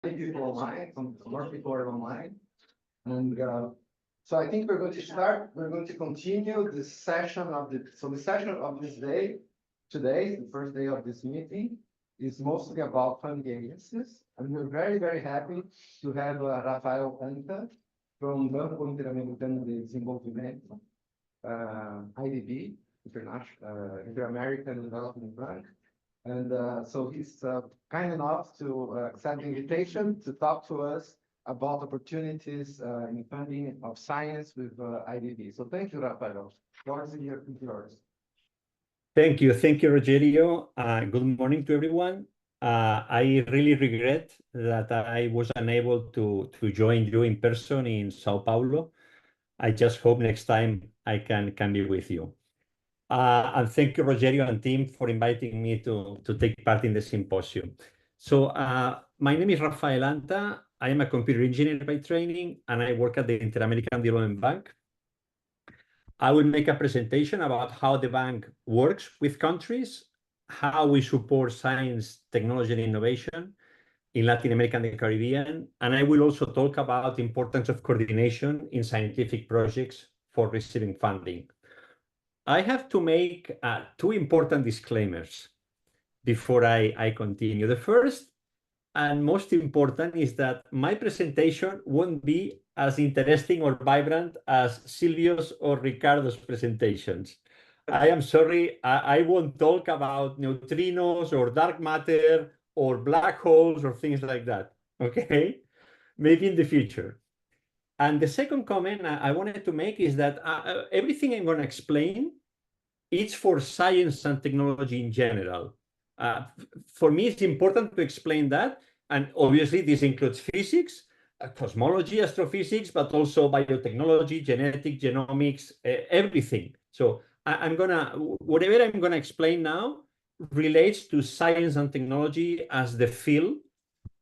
people online, some more people are online. And so I think we're going to start, we're going to continue this session of the session of this day, today, the first day of this meeting, is mostly about funding agencies. And we're very, very happy to have Rafael Anta from Banco Interamericano de Desenvolvimento, IDB, Inter-American Development Bank. And so he's kind enough to accept the invitation to talk to us about opportunities in funding of science with IDB. So thank you, Rafael. Yours is yours. Thank you, Rogerio. Good morning to everyone. I really regret that I was unable to join you in person in Sao Paulo. I just hope next time I can be with you. And thank you, Rogerio and team, for inviting me to take part in the symposium. So my name is Rafael Anta. I am a computer engineer by training, and I work at the Inter-American Development Bank. I will make a presentation about how the bank works with countries, how we support science, technology, and innovation in Latin America and the Caribbean, and I will also talk about the importance of coordination in scientific projects for receiving funding. I have to make two important disclaimers before I continue. The first and most important is that my presentation won't be as interesting or vibrant as Silvio's or Ricardo's presentations. I am sorry, I won't talk about neutrinos or dark matter or black holes or things like that, okay? Maybe in the future. And the second comment I wanted to make is that everything I'm going to explain, it's for science and technology in general. For me, it's important to explain that. And obviously, this includes physics, cosmology, astrophysics, but also biotechnology, genetic, genomics, everything. So whatever I'm going to explain now relates to science and technology as the field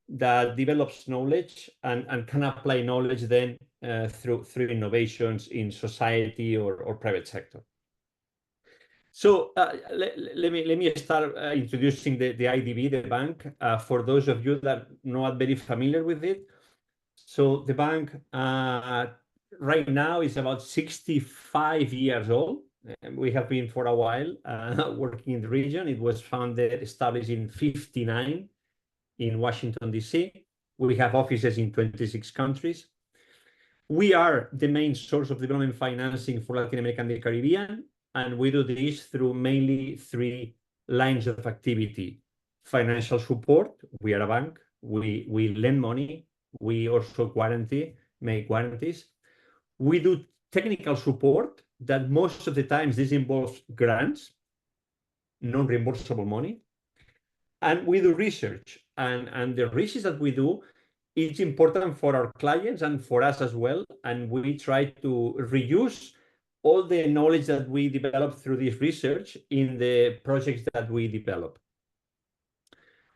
that develops knowledge and can apply knowledge then through innovations in society or private sector. So let me start introducing the IDB, the bank, for those of you that are not very familiar with it. So the bank right now is about 65 years old. We have been for a while working in the region. It was established in 1959 in Washington, D.C. We have offices in 26 countries. We are the main source of development financing for Latin America and the Caribbean. And we do this through mainly three lines of activity. Financial support, we are a bank. We lend money. We also make guarantees. We do technical support that most of the times this involves grants, non-reimbursable money. And we do research. And the research that we do is important for our clients and for us as well. And we try to reuse all the knowledge that we develop through this research in the projects that we develop.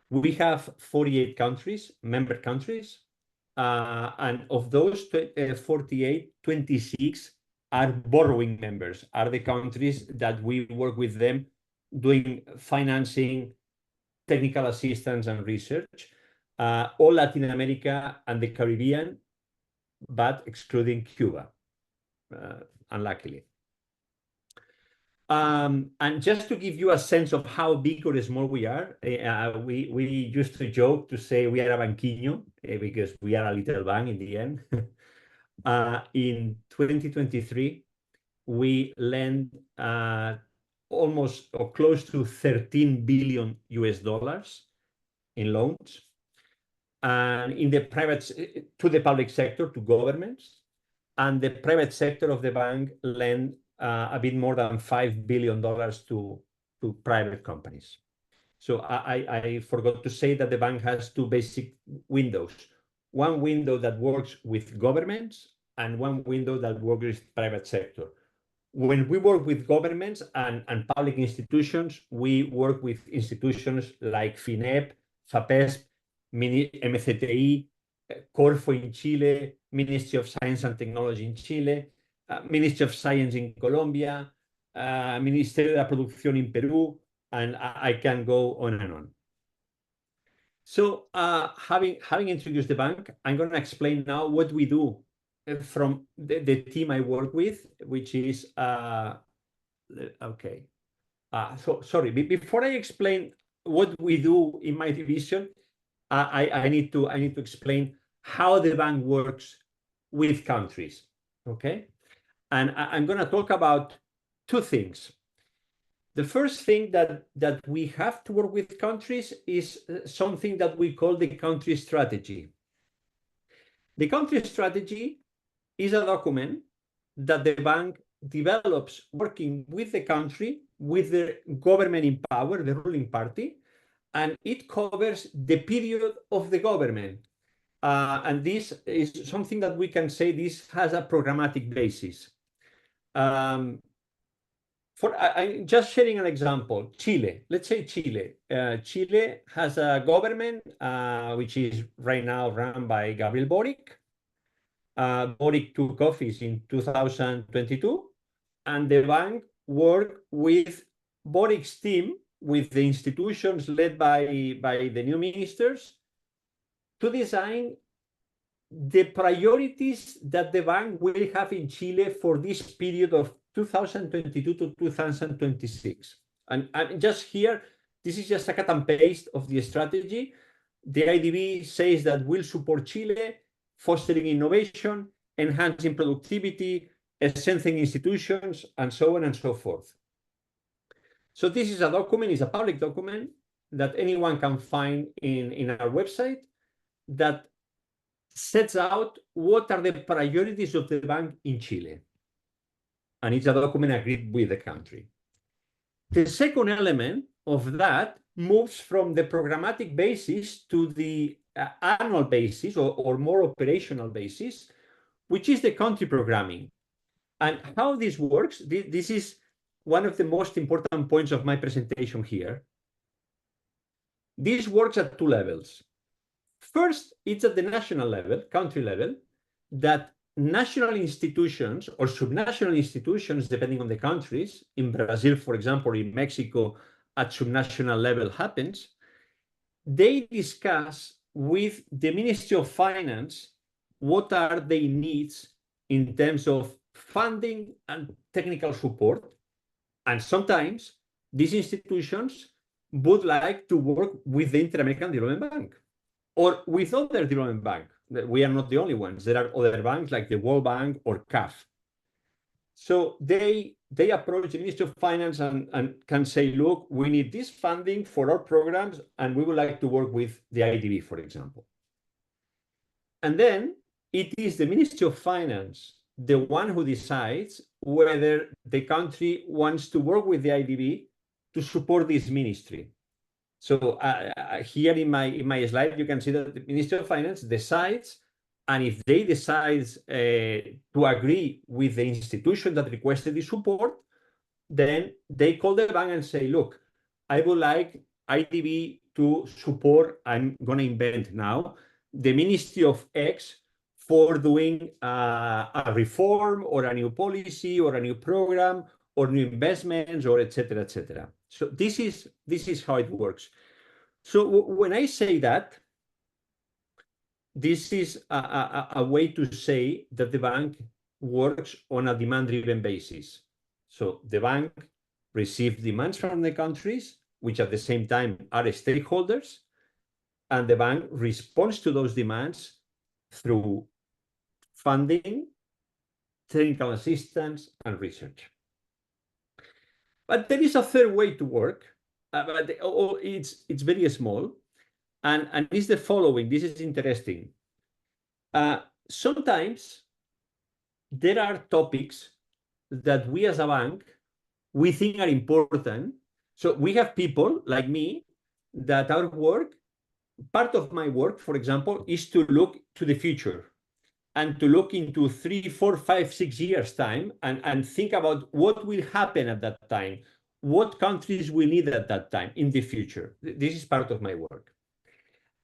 We have 48 countries, member countries, and of those 48, 26 are borrowing members, are the countries that we work with them doing financing, technical assistance, and research. All Latin America and the Caribbean, but excluding Cuba. Unluckily. And just to give you a sense of how big or small we are, we used to joke to say we are a banquinho because we are a little bank in the end. In 2023, we lend almost or close to $13 billion in loans, and in the to the public sector, to governments. And the private sector of the bank lend a bit more than $5 billion to private companies. So I forgot to say that the bank has two basic windows. One window that works with governments and one window that works with private sector. When we work with governments and public institutions, we work with institutions like FINEP, FAPESP, MCTI, Corfo in Chile, Ministry of Science and Technology in Chile, Ministry of Science in Colombia, Ministerio de la Producción in Peru, and I can go on and on. So having introduced the bank, I'm going to explain now what we do from the team I work with, which is, okay. So sorry, before I explain what we do in my division, I need to explain how the bank works with countries, okay? And I'm going to talk about two things. The first thing that we have to work with countries is something that we call the country strategy. The country strategy is a document that the bank develops working with the country, with the government in power, the ruling party, and it covers the period of the government. And this is something that we can say this has a programmatic basis. I'm just sharing an example. Chile, let's say Chile. Chile has a government which is right now run by Gabriel Boric. Boric took office in 2022, and the bank worked with Boric's team, with the institutions led by the new ministers, to design the priorities that the bank will have in Chile for this period of 2022 to 2026. And just here, this is just a cut and paste of the strategy. The IDB says that we'll support Chile, fostering innovation, enhancing productivity, strengthening institutions, and so on and so forth. So this is a document, it's a public document that anyone can find in our website that sets out what are the priorities of the bank in Chile. And it's a document agreed with the country. The second element of that moves from the programmatic basis to the annual basis or more operational basis, which is the country programming. And how this works, this is one of the most important points of my presentation here. This works at two levels. First, it's at the national level, country level, that national institutions or subnational institutions, depending on the countries, in Brazil, for example, in Mexico, at subnational level happens, they discuss with the Ministry of Finance what are their needs in terms of funding and technical support. And sometimes these institutions would like to work with the Interamericano Development Bank or with other development banks. We are not the only ones. There are other banks like the World Bank or CAF. So they approach the Ministry of Finance and can say, look, we need this funding for our programs, and we would like to work with the IDB, for example. And then it is the Ministry of Finance, the one who decides whether the country wants to work with the IDB to support this ministry. So here in my slide, you can see that the Ministry of Finance decides, and if they decide to agree with the institution that requested the support, then they call the bank and say, look, I would like IDB to support, I'm going to invent now, the Ministry of X for doing a reform or a new policy or a new program or new investments or et cetera, et cetera. So this is how it works. So when I say that, this is a way to say that the bank works on a demand-driven basis. So the bank receives demands from the countries, which at the same time are stakeholders, and the bank responds to those demands through funding, technical assistance, and research. But there is a third way to work, but it's very small, and it's the following. This is interesting. Sometimes there are topics that we as a bank, we think are important. So we have people like me that our work, part of my work, for example, is to look to the future and to look into 3, 4, 5, 6 years time and think about what will happen at that time, what countries will need at that time in the future. This is part of my work.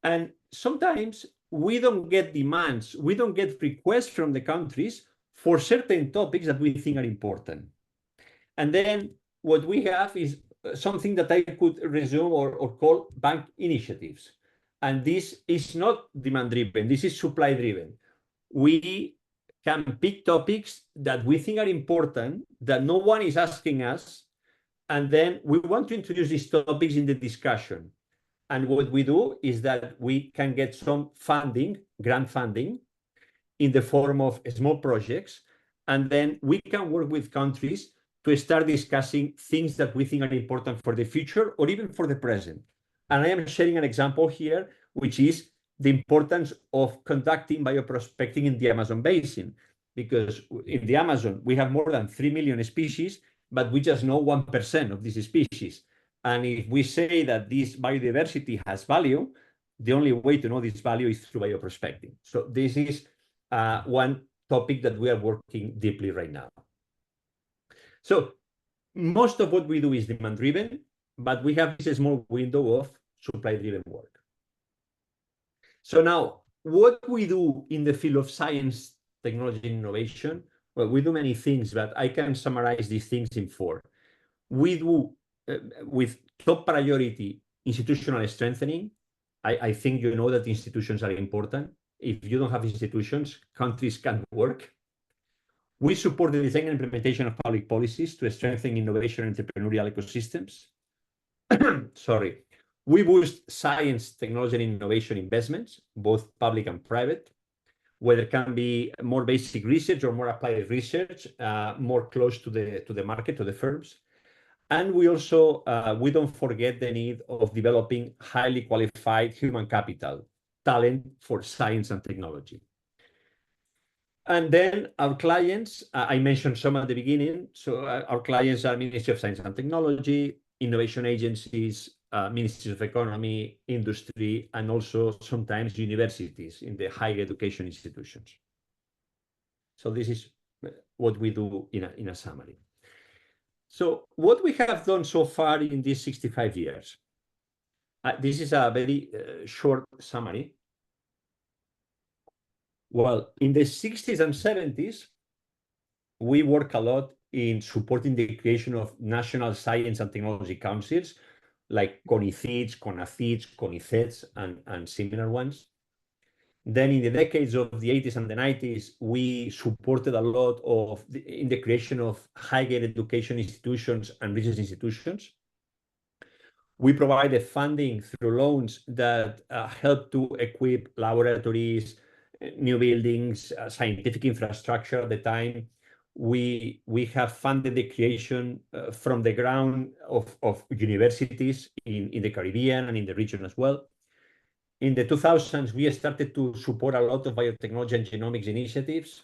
And sometimes we don't get demands, we don't get requests from the countries for certain topics that we think are important. And then what we have is something that I could resume or call bank initiatives. And this is not demand-driven, this is supply-driven. We can pick topics that we think are important, that no one is asking us, and then we want to introduce these topics in the discussion. And what we do is that we can get some funding, grant funding, in the form of small projects, and then we can work with countries to start discussing things that we think are important for the future or even for the present. And I am sharing an example here, which is the importance of conducting bioprospecting in the Amazon basin, because in the Amazon, we have more than 3 million species, but we just know 1% of these species. And if we say that this biodiversity has value, the only way to know this value is through bioprospecting. So this is one topic that we are working deeply right now. So most of what we do is demand-driven, but we have this small window of supply-driven work. So now, what we do in the field of science, technology, and innovation, well, we do many things, but I can summarize these things in 4. We do, with top priority, institutional strengthening. I think you know that institutions are important. If you don't have institutions, countries can't work. We support the design and implementation of public policies to strengthen innovation and entrepreneurial ecosystems. Sorry. We boost science, technology, and innovation investments, both public and private, whether it can be more basic research or more applied research, more close to the market, to the firms. And we also, we don't forget the need of developing highly qualified human capital, talent for science and technology. And then our clients, I mentioned some at the beginning. So our clients are Ministry of Science and Technology, innovation agencies, ministries of economy, industry, and also sometimes universities in the higher education institutions. So this is what we do in a summary. So what we have done so far in these 65 years, this is a very short summary. Well, in the 60s and 70s, we work a lot in supporting the creation of national science and technology councils, like CONAHCYT, CONAHCYT, and similar ones. Then in the decades of the 80s and the 90s, we supported a lot in the creation of higher education institutions and research institutions. We provided funding through loans that help to equip laboratories, new buildings, scientific infrastructure at the time. We have funded the creation from the ground of universities in the Caribbean and in the region as well. In the 2000s, we started to support a lot of biotechnology and genomics initiatives.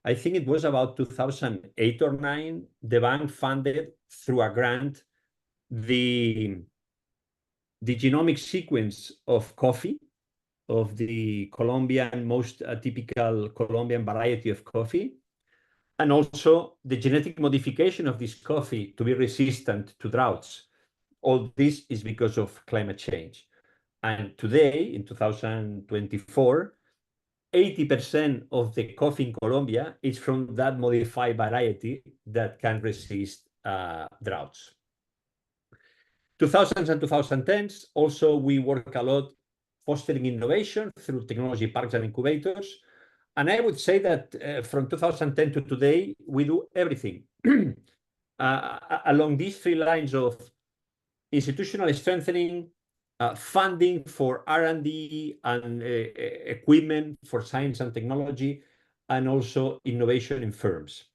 I think it was about 2008 or 9, the bank funded through a grant the genomic sequence of coffee, of the Colombian, most typical Colombian variety of coffee, and also the genetic modification of this coffee to be resistant to droughts. All this is because of climate change. And today, in 2024, 80% of the coffee in Colombia is from that modified variety that can resist droughts. 2000s and 2010s, also we work a lot fostering innovation through technology parks and incubators. And I would say that from 2010 to today, we do everything. Along these 3 lines of institutional strengthening, funding for R&D and equipment for science and technology, and also innovation in firms.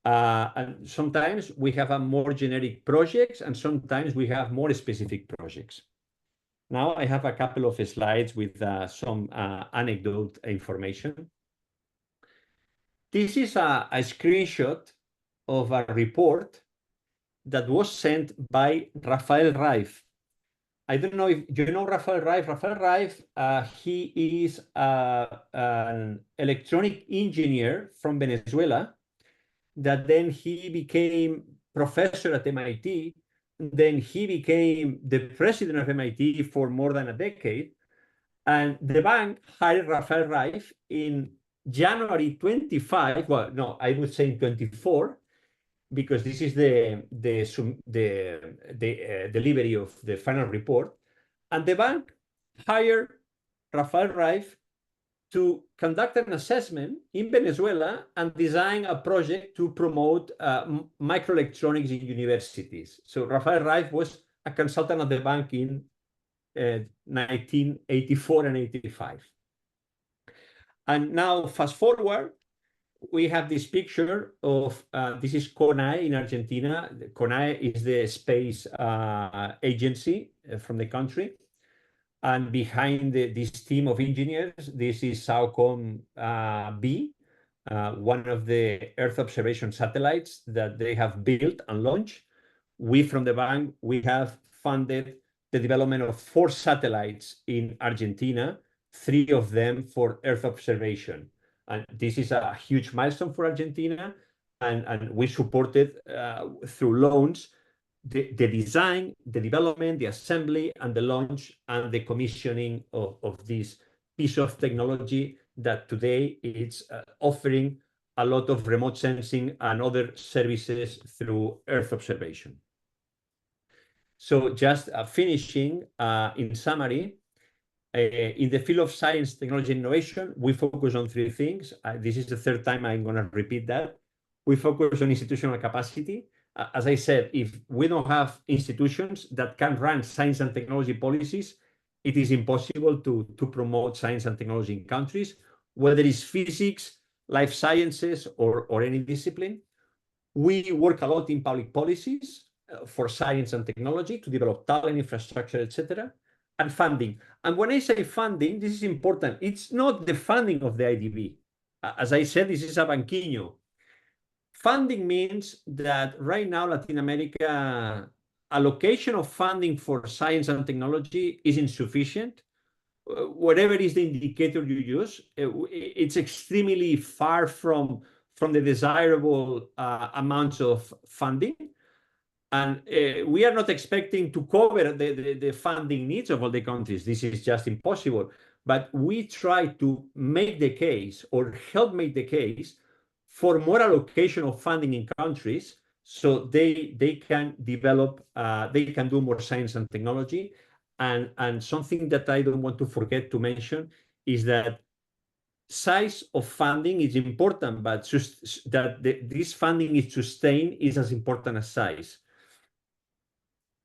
And sometimes we have a more generic projects, and sometimes we have more specific projects. Now I have a couple of slides with some anecdote information. This is a screenshot of a report that was sent by Rafael Raif. I don't know if you know Rafael Raif. Rafael Raif, he is an electronic engineer from Venezuela, that then he became professor at MIT. Then he became the president of MIT for more than a decade. And the bank hired Rafael Raif in January 25, well, no, I would say 24, because this is the delivery of the final report. And the bank hired Rafael Reif to conduct an assessment in Venezuela and design a project to promote microelectronics in universities. So Rafael Reif was a consultant at the bank in 1984 and 85. And now, fast forward, we have this picture of, this is CONAHCYT in Argentina. CONAHCYT is the space agency from the country. And behind this team of engineers, this is SAOCOM B, one of the Earth observation satellites that they have built and launched. We from the bank, we have funded the development of 4 satellites in Argentina, 3 of them for Earth observation. And this is a huge milestone for Argentina. And we supported through loans the design, the development, the assembly, and the launch and the commissioning of this piece of technology that today is offering a lot of remote sensing and other services through Earth observation. So just finishing, in summary, in the field of science, technology, and innovation, we focus on 3 things. This is the 3rd time I'm going to repeat that. We focus on institutional capacity. As I said, if we don't have institutions that can run science and technology policies, it is impossible to promote science and technology in countries, whether it's physics, life sciences, or any discipline. We work a lot in public policies for science and technology to develop talent, infrastructure, etc., and funding. And when I say funding, this is important. It's not the funding of the IDB. As I said, this is a banquinho. Funding means that right now, Latin America allocation of funding for science and technology is insufficient. Whatever is the indicator you use, it's extremely far from the desirable amounts of funding. And we are not expecting to cover the funding needs of all the countries. This is just impossible. But we try to make the case or help make the case for more allocation of funding in countries so they can develop, they can do more science and technology. And something that I don't want to forget to mention is that size of funding is important, but just that this funding is sustained is as important as size.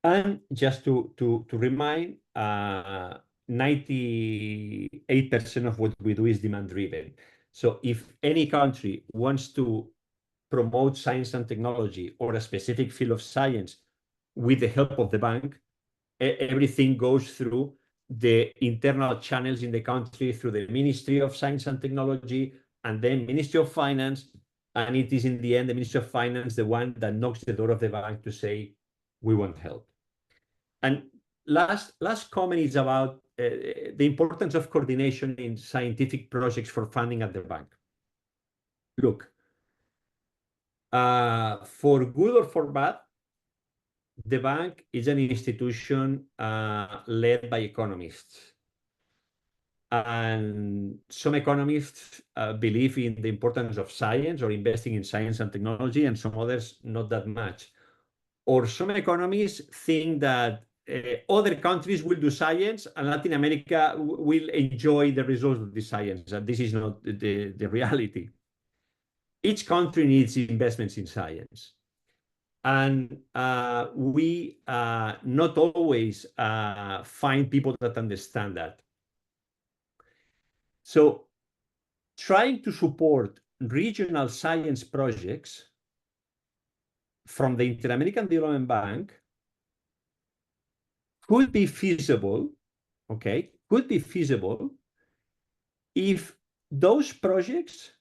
And just to remind, 98% of what we do is demand-driven. So if any country wants to promote science and technology or a specific field of science with the help of the bank, everything goes through the internal channels in the country, through the Ministry of Science and Technology, and then Ministry of Finance. And it is in the end, the Ministry of Finance, the one that knocks the door of the bank to say, we want help. And last comment is about the importance of coordination in scientific projects for funding at the bank. Look, for good or for bad, the bank is an institution led by economists. And some economists believe in the importance of science or investing in science and technology, and some others not that much. Or some economists think that other countries will do science and Latin America will enjoy the results of the science. And this is not the reality. Each country needs investments in science. And we not always find people that understand that. So trying to support regional science projects from the Inter-American Development Bank could be feasible, okay, could be feasible if those projects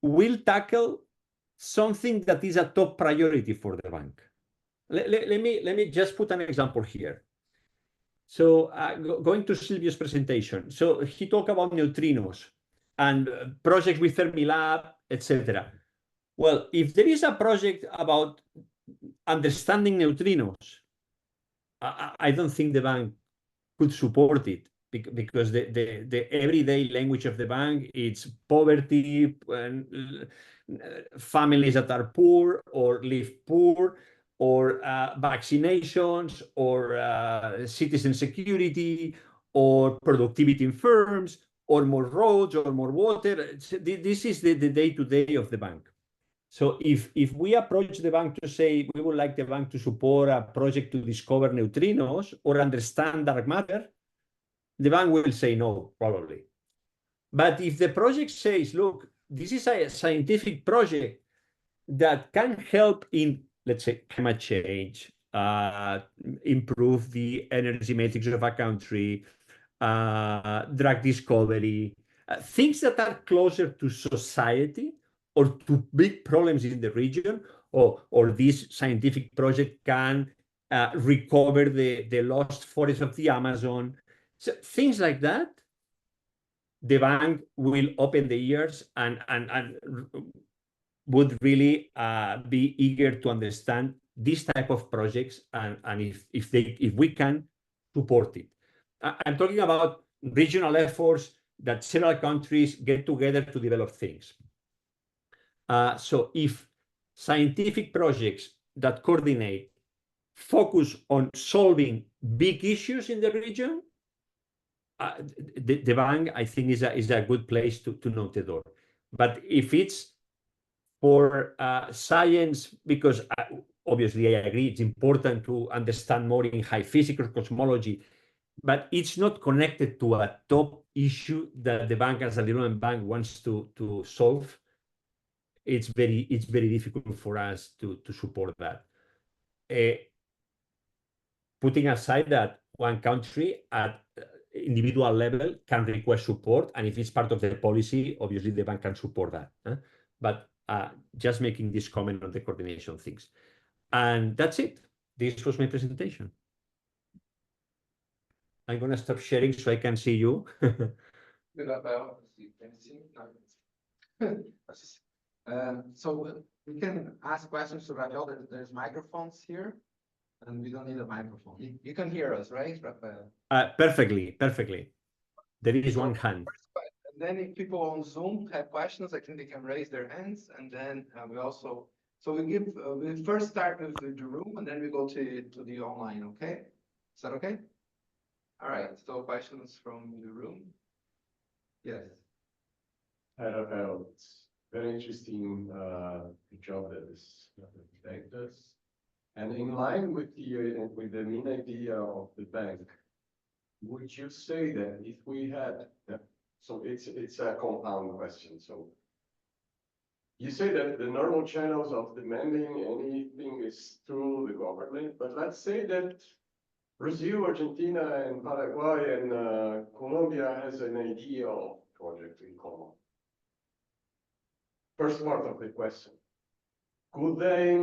will tackle something that is a top priority for the bank. Let me just put an example here. So going to Silvio's presentation. So he talked about neutrinos and projects with Fermilab, etc. Well, if there is a project about understanding neutrinos, I don't think the bank could support it because the everyday language of the bank is poverty, families that are poor or live poor, or vaccinations, or citizen security, or productivity in firms, or more roads, or more water. This is the day-to-day of the bank. So if we approach the bank to say we would like the bank to support a project to discover neutrinos or understand dark matter, the bank will say no, probably. But if the project says, look, this is a scientific project that can help in, let's say, climate change, improve the energy matrix of a country, drug discovery, things that are closer to society or to big problems in the region, or this scientific project can recover the lost forests of the Amazon. So things like that, the bank will open the ears and would really be eager to understand this type of projects, and if we can support it. I'm talking about regional efforts that several countries get together to develop things. So if scientific projects that coordinate focus on solving big issues in the region, the bank, I think, is a good place to knock the door. But if it's for science, because obviously I agree it's important to understand more in high physics or cosmology, but it's not connected to a top issue that the bank as a development bank wants to solve. It's very difficult for us to support that. Putting aside that one country at individual level can request support, and if it's part of the policy, obviously the bank can support that. But just making this comment on the coordination things. And that's it. This was my presentation. I'm going to stop sharing so I can see you. So we can ask questions to Rafael. There's microphones here, and we don't need a microphone. You can hear us, right, Rafael? Perfectly. There is one hand. And then if people on Zoom have questions, I think they can raise their hands, and then we first start with the room, and then we go to the online. Okay, is that okay? All right. So questions from the room. Yes. Hi, Rafael. It's very interesting job that is bank does, and in line with the main idea of the bank, would you say that if we had, so it's a compound question. So you say that the normal channels of demanding anything is through the government, but let's say that Brazil, Argentina, and Paraguay and Colombia has an ideal project in common. First part of the question, could they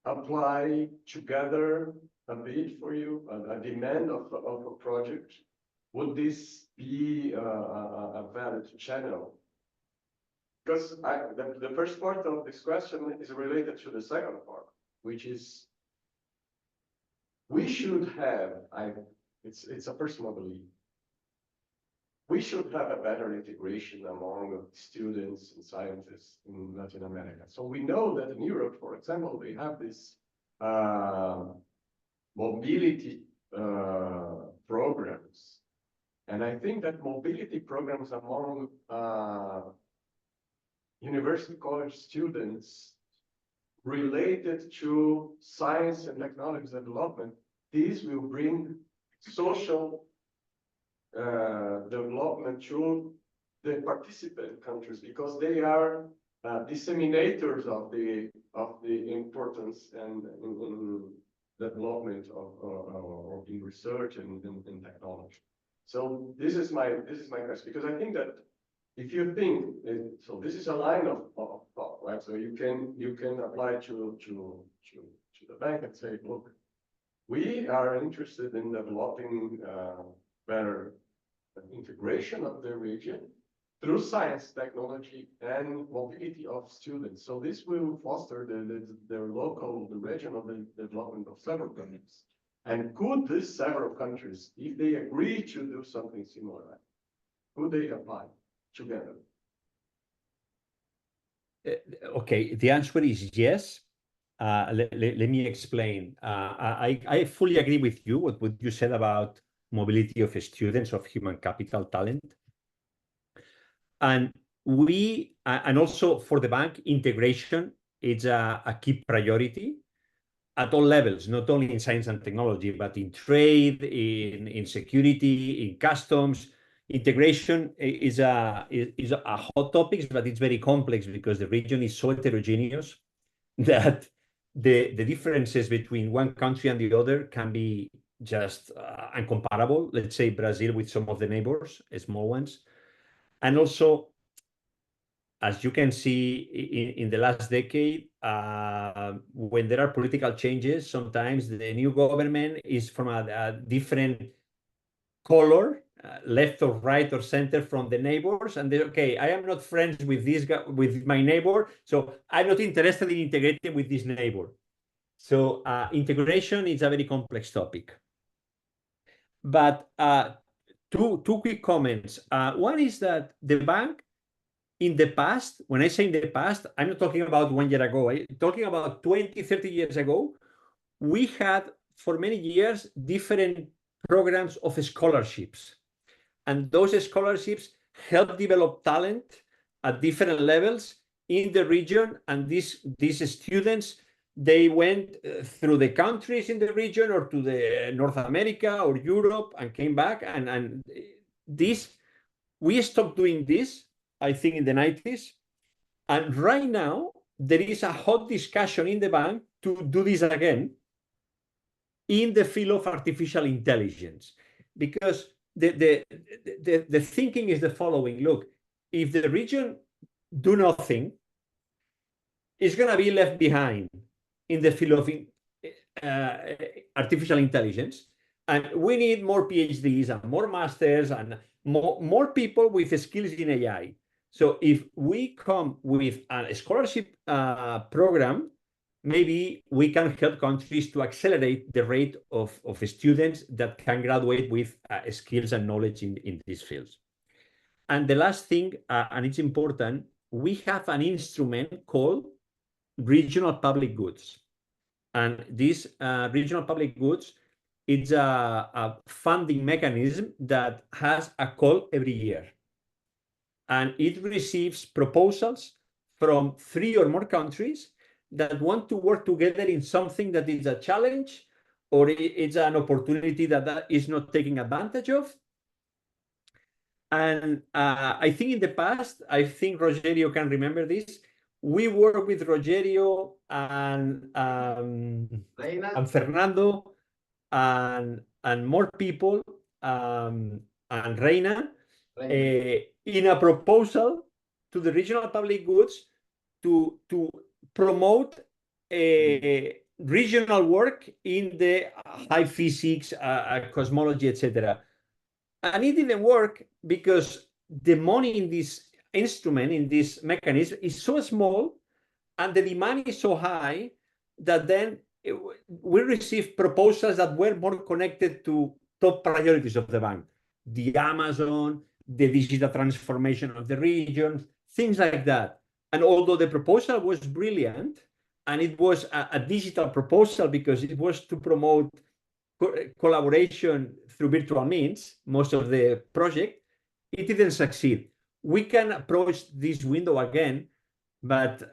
apply together a bid for you, a demand of a project? Would this be a valid channel? Because the first part of this question is related to the second part, which is we should have, it's a personal belief, we should have a better integration among students and scientists in Latin America. So we know that in Europe, for example, they have this mobility programs. And I think that mobility programs among university college students related to science and technology development, these will bring social development to the participant countries, because they are disseminators of the importance and development of in research and in technology. So this is my question, because I think that if you think so, this is a line of thought, right? So you can apply to the bank and say, look, we are interested in developing better integration of the region through science, technology, and mobility of students. So this will foster the regional development of several countries. And could these several countries, if they agree to do something similar, could they apply together? Okay, the answer is yes. Let me explain. I fully agree with you what you said about mobility of students, of human capital talent. And we, and also for the bank, integration is a key priority at all levels, not only in science and technology, but in trade, in security, in customs. Integration is a hot topic, but it's very complex because the region is so heterogeneous that the differences between one country and the other can be just uncomparable. Let's say Brazil with some of the neighbors, small ones. And also, as you can see in the last decade, when there are political changes, sometimes the new government is from a different color, left or right or center from the neighbors, and okay, I am not friends with this guy, with my neighbor, so I'm not interested in integrating with this neighbor. So integration is a very complex topic. But two quick comments. One is that the bank, in the past, when I say in the past, I'm not talking about 1 year ago, I'm talking about 20, 30 years ago, we had for many years different programs of scholarships. And those scholarships help develop talent at different levels in the region. And these students, they went through the countries in the region or to the North America or Europe and came back. And this, we stopped doing this, I think, in the 90s. And right now, there is a hot discussion in the bank to do this again in the field of artificial intelligence. Because the thinking is the following. Look, if the region do nothing, it's going to be left behind in the field of artificial intelligence. And we need more PhDs and more masters and more people with skills in AI. So if we come with a scholarship program, maybe we can help countries to accelerate the rate of students that can graduate with skills and knowledge in these fields. And the last thing, and it's important, we have an instrument called regional public goods. And this regional public goods, it's a funding mechanism that has a call every year. And it receives proposals from 3 or more countries that want to work together in something that is a challenge or it's an opportunity that is not taking advantage of. And I think in the past, I think Rogerio can remember this, we worked with Rogerio and Fernando and more people and Reina in a proposal to the regional public goods to promote regional work in the high physics, cosmology, etc. And it didn't work because the money in this instrument, in this mechanism, is so small and the demand is so high that then we received proposals that were more connected to top priorities of the bank. The Amazon, the digital transformation of the region, things like that. And although the proposal was brilliant, and it was a digital proposal because it was to promote collaboration through virtual means, most of the project, it didn't succeed. We can approach this window again, but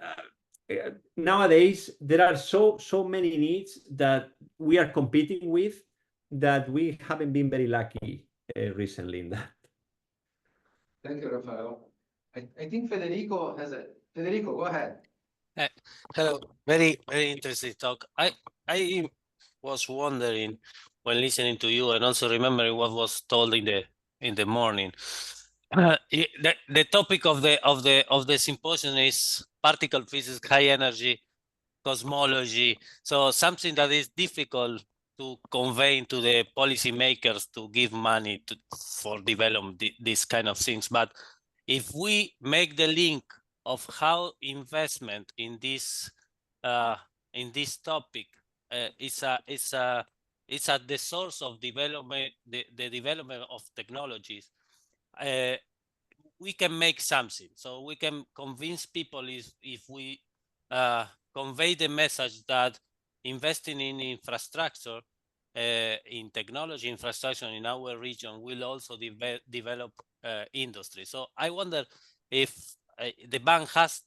nowadays there are so many needs that we are competing with that we haven't been very lucky recently in that. Thank you, Rafael. I think Federico has a... Federico, go ahead. Hello, very interesting talk. I was wondering when listening to you and also remembering what was told in the morning. The topic of the symposium is particle physics, high energy, cosmology. So something that is difficult to convey to the policymakers to give money for develop these kind of things. But if we make the link of how investment in this topic is at the source of development, the development of technologies, we can make something. So we can convince people if we convey the message that investing in infrastructure in technology infrastructure in our region will also develop industry. So I wonder if the bank has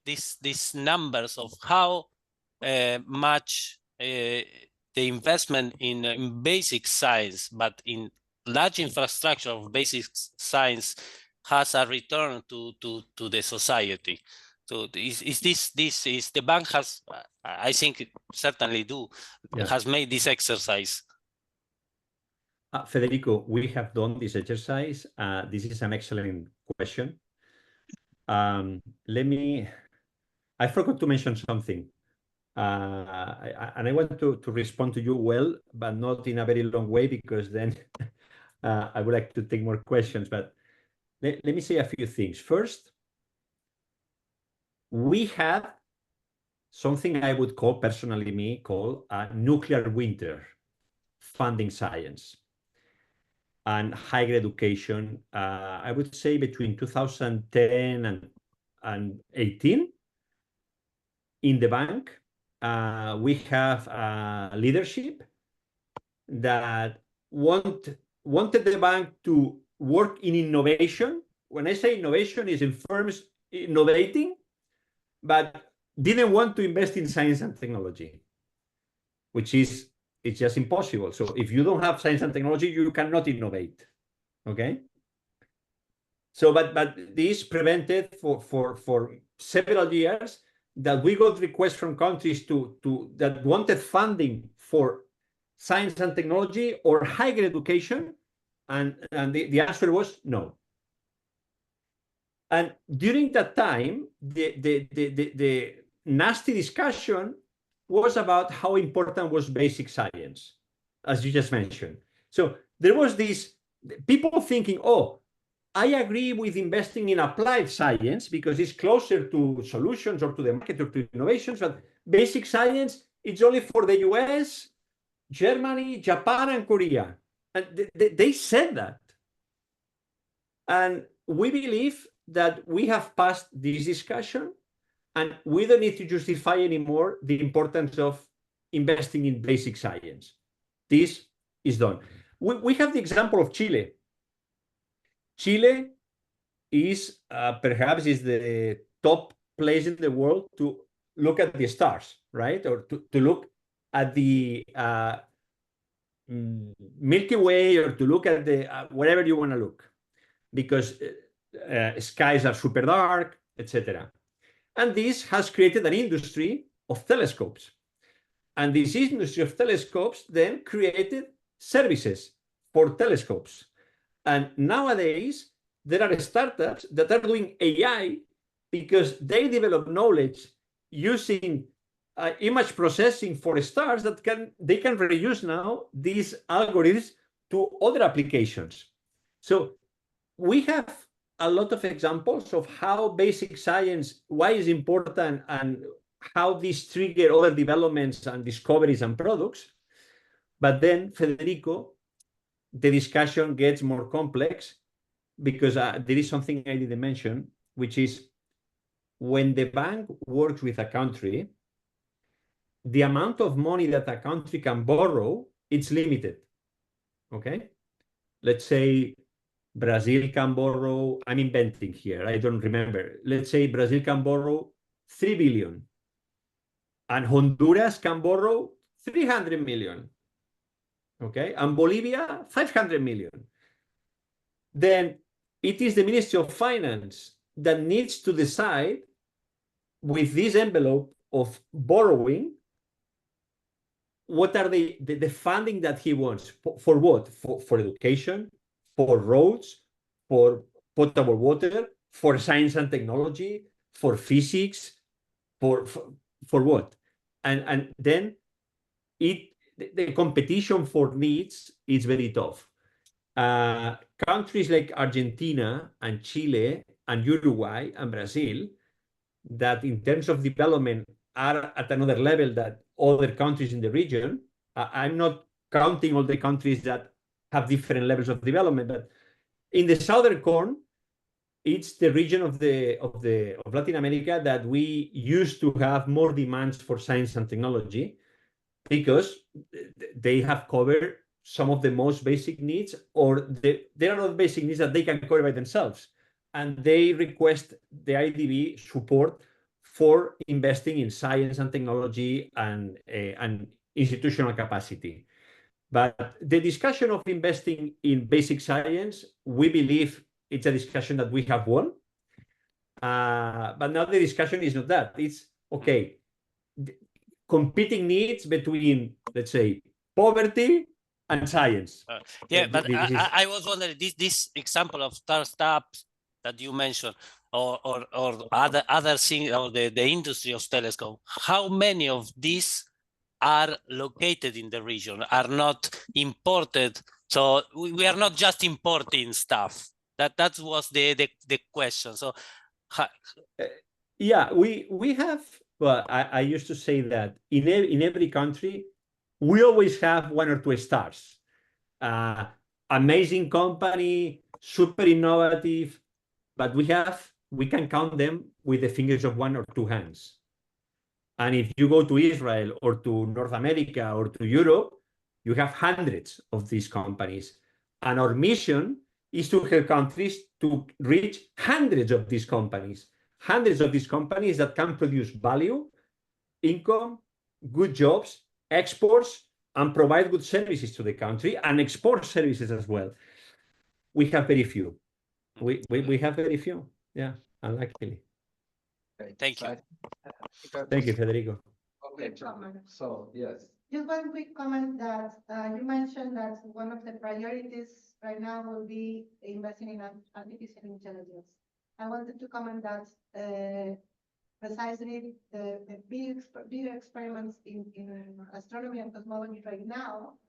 these numbers of how much the investment in basic science, but in large infrastructure of basic science has a return to the society. So is the bank has, I think it certainly has made this exercise. Federico, we have done this exercise. This is an excellent question. I forgot to mention something. And I want to respond to you well, but not in a very long way, because then I would like to take more questions. But let me say a few things. First, we had something I would call, personally call a nuclear winter funding science and higher education. I would say between 2010 and 18 in the bank. We have leadership that wanted the bank to work in innovation. When I say innovation, is in firms innovating, but didn't want to invest in science and technology, which is, it's just impossible. So if you don't have science and technology, you cannot innovate. Okay. So, but this prevented for several years that we got requests from countries that wanted funding for science and technology or higher education, and the answer was no. And during that time, the nasty discussion was about how important was basic science, as you just mentioned. So there was this people thinking, oh, I agree with investing in applied science because it's closer to solutions or to the market or to innovations, but basic science, it's only for the US, Germany, Japan, and Korea. And they said that. And we believe that we have passed this discussion and we don't need to justify anymore the importance of investing in basic science. This is done. We have the example of Chile. Chile is perhaps is the top place in the world to look at the stars, right? Or to look at the Milky Way, or to look at the wherever you want to look, because skies are super dark, etc. And this has created an industry of telescopes. And this industry of telescopes then created services for telescopes. And nowadays, there are startups that are doing AI because they develop knowledge using image processing for stars that they can reuse now these algorithms to other applications. So we have a lot of examples of how basic science, why is important, and how these trigger other developments and discoveries and products. But then, Federico, the discussion gets more complex because there is something I didn't mention, which is when the bank works with a country, the amount of money that a country can borrow, it's limited. Okay? Let's say Brazil can borrow, I'm inventing here, I don't remember. Let's say Brazil can borrow 3 billion and Honduras can borrow 300 million. Okay, and Bolivia 500 million. Then it is the Ministry of Finance that needs to decide with this envelope of borrowing what are the funding that he wants for what? For education, for roads, for potable water, for science and technology, for physics, for what? And then the competition for needs is very tough. Countries like Argentina and Chile and Uruguay and Brazil, that in terms of development are at another level than other countries in the region. I'm not counting all the countries that have different levels of development, but in the southern corner, it's the region of Latin America that we used to have more demands for science and technology. because they have covered some of the most basic needs, or there are not basic needs that they can cover by themselves. And they request the IDB support for investing in science and technology and institutional capacity. But the discussion of investing in basic science, we believe it's a discussion that we have won. But now the discussion is not that. It's, okay, competing needs between, let's say, poverty and science. Yeah, but This is... I was wondering, this example of startups that you mentioned, or other things, or the industry of telescope, how many of these are located in the region, are not imported? So we are not just importing stuff. That was the question. So yeah, we have, well, I used to say that in every country, we always have one or two stars. Amazing company, super innovative, but we can count them with the fingers of one or two hands. And if you go to Israel or to North America or to Europe, you have hundreds of these companies. And our mission is to help countries to reach hundreds of these companies that can produce value, income, good jobs, exports, and provide good services to the country, and export services as well. We have very few. We have very few. Yeah, unluckily. Okay, Thank you. Thank you, Federico. Okay, so yes. Just one quick comment that you mentioned that one of the priorities right now will be investing in artificial intelligence. I wanted to comment that precisely the big experiments in astronomy and cosmology right now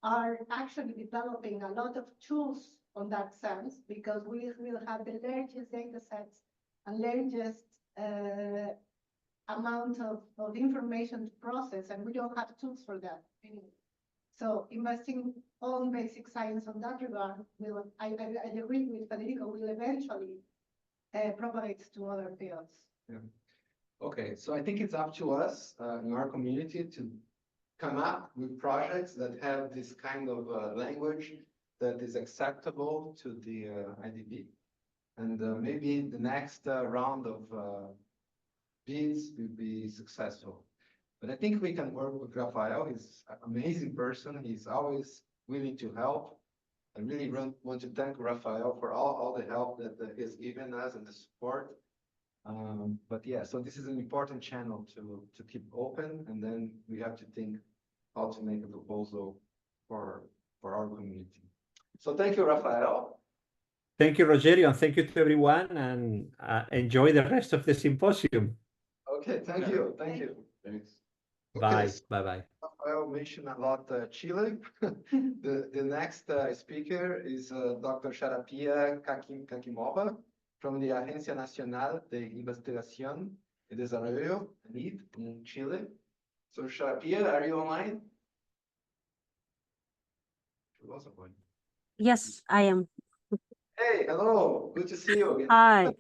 are actually developing a lot of tools on that sense, because we will have the largest data sets and largest amount of information to process, and we don't have tools for that anyway. So investing on basic science on that regard will, I agree with Federico, will eventually propagate to other fields. Yeah. Okay, so I think it's up to us in our community to come up with projects that have this kind of language that is acceptable to the IDB. And maybe the next round of bids will be successful. But I think we can work with Rafael. He's an amazing person. He's always willing to help. I really want to thank Rafael for all the help that he's given us and the support. But yeah, so this is an important channel to keep open, and then we have to think how to make a proposal for our community. So thank you, Rafael. Thank you, Rogerio, and thank you to everyone, and enjoy the rest of the symposium. Okay, thank you. Thank you. Thanks. Bye. Okay, Bye-bye. Rafael mentioned a lot Chile. The next speaker is Dr. Sharapyia Kakimova from the Agencia Nacional de Investigación y Desarrollo, NID, in Chile. So Sharapyia, are you online? She was online. Yes, I am. Hey, hello. Good to see you again. Hi.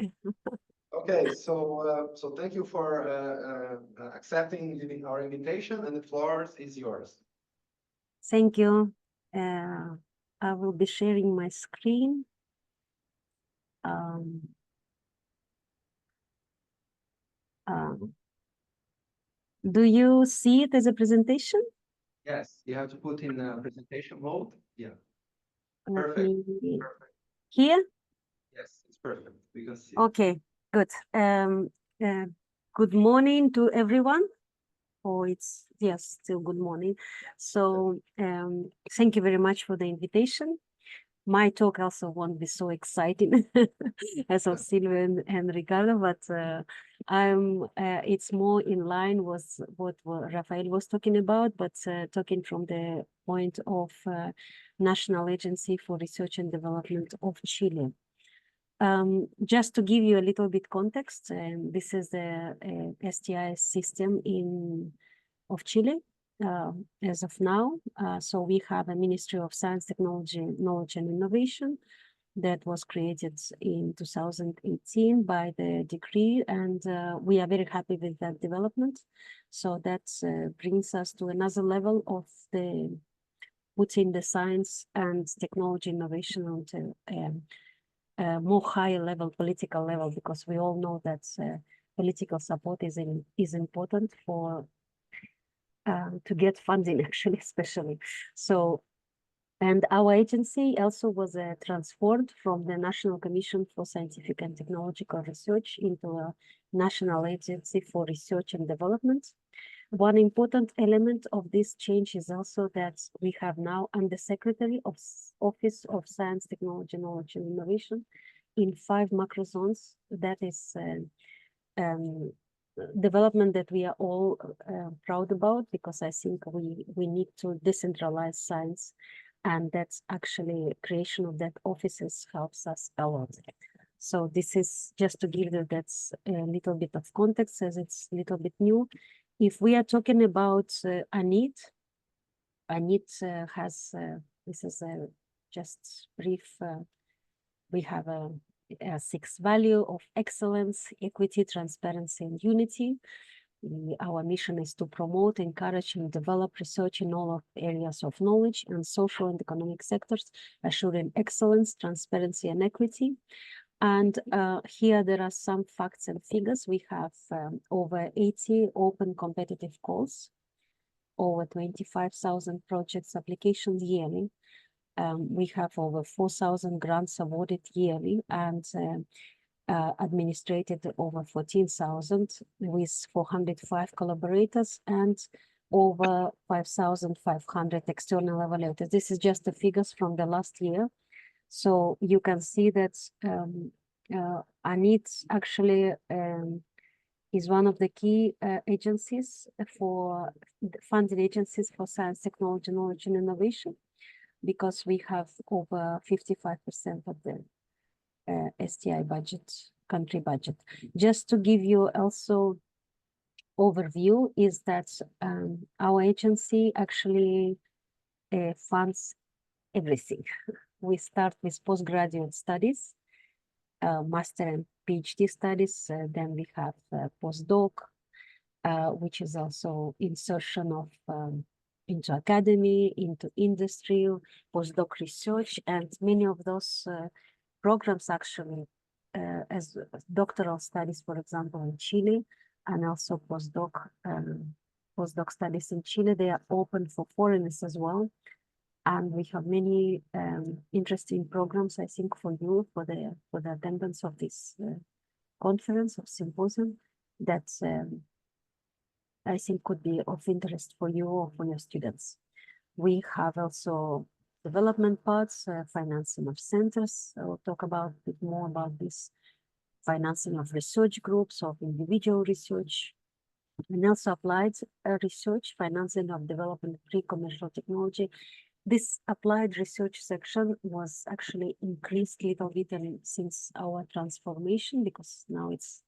Okay, so thank you for accepting our invitation, and the floor is yours. Thank you. I will be sharing my screen. Do you see it as a presentation? Yes, you have to put in presentation mode. Yeah. Let Perfect. me- Perfect. Here? Yes, it's perfect. We can see. Okay, good. Good morning to everyone. Oh, it's, yes, still good morning. So thank you very much for the invitation. My talk also won't be so exciting as of Silvia and Ricardo, but it's more in line with what Rafael was talking about, but talking from the point of National Agency for Research and Development of Chile. Just to give you a little bit context, this is the STI system of Chile as of now. So we have a Ministry of Science, Technology, Knowledge and Innovation. that was created in 2018 by the decree, and we are very happy with that development. So that brings us to another level of the putting the science and technology innovation onto more higher level, political level, because we all know that political support is important for to get funding, actually, especially. So, and our agency also was transformed from the National Commission for Scientific and Technological Research into a National Agency for Research and Development. One important element of this change is also that we have now Undersecretary of Office of Science, Technology, Knowledge and Innovation in 5 macro zones. That is development that we are all proud about, because I think we need to decentralize science, and that's actually creation of that offices helps us a lot. So this is just to give you that's a little bit of context, as it's a little bit new. If we are talking about ANIT has, this is a just brief, we have a 6 value of excellence, equity, transparency, and unity. Our mission is to promote, encourage, and develop research in all of areas of knowledge and social and economic sectors, assuring excellence, transparency, and equity. And here there are some facts and figures. We have over 80 open competitive calls, over 25,000 projects applications yearly. We have over 4,000 grants awarded yearly, and administrated over 14,000 with 405 collaborators and over 5,500 external evaluators. This is just the figures from the last year. So you can see that ANIT actually is one of the key agencies for funded agencies for science, technology, knowledge and innovation, because we have over 55% of the STI budget, country budget. Just to give you also overview is that our agency actually funds everything. We start with postgraduate studies, master and PhD studies, then we have postdoc, which is also insertion of into academy, into industry, postdoc research, and many of those programs actually as doctoral studies, for example, in Chile, and also postdoc studies in Chile, they are open for foreigners as well. And we have many interesting programs, I think, for you, for the attendance of this conference or symposium that I think could be of interest for you or for your students. We have also development parts, financing of centers. I will talk about a bit more about this, financing of research groups, of individual research, and also applied research, financing of development of pre-commercial technology. This applied research section was actually increased a little bit since our transformation, because now it's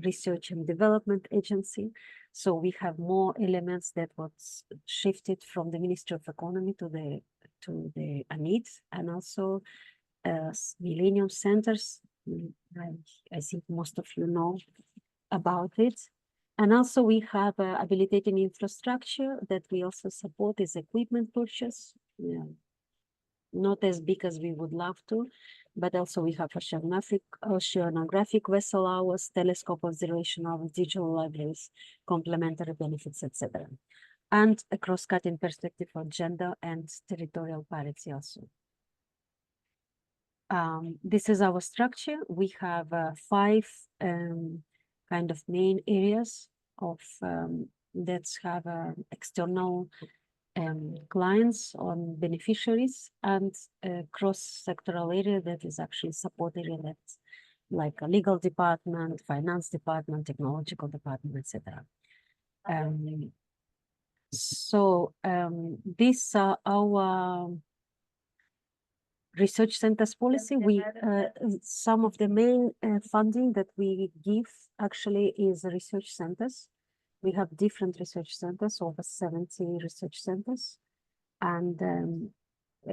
research and development agency. So we have more elements that was shifted from the Ministry of Economy to the ANIT, and also Millennium Centers. I think most of you know about it. And also we have habilitating infrastructure that we also support is equipment purchase. Yeah. Not as big as we would love to, but also we have oceanographic vessel hours, telescope observation hours, digital libraries, complementary benefits, etc. And a cross-cutting perspective on gender and territorial parity also. This is our structure. We have 5 kind of main areas of that have external clients on beneficiaries, and a cross-sectoral area that is actually support area that's like a legal department, finance department, technological department, etc. These are our research centers policy. We some of the main funding that we give actually is research centers. We have different research centers, over 70 research centers, and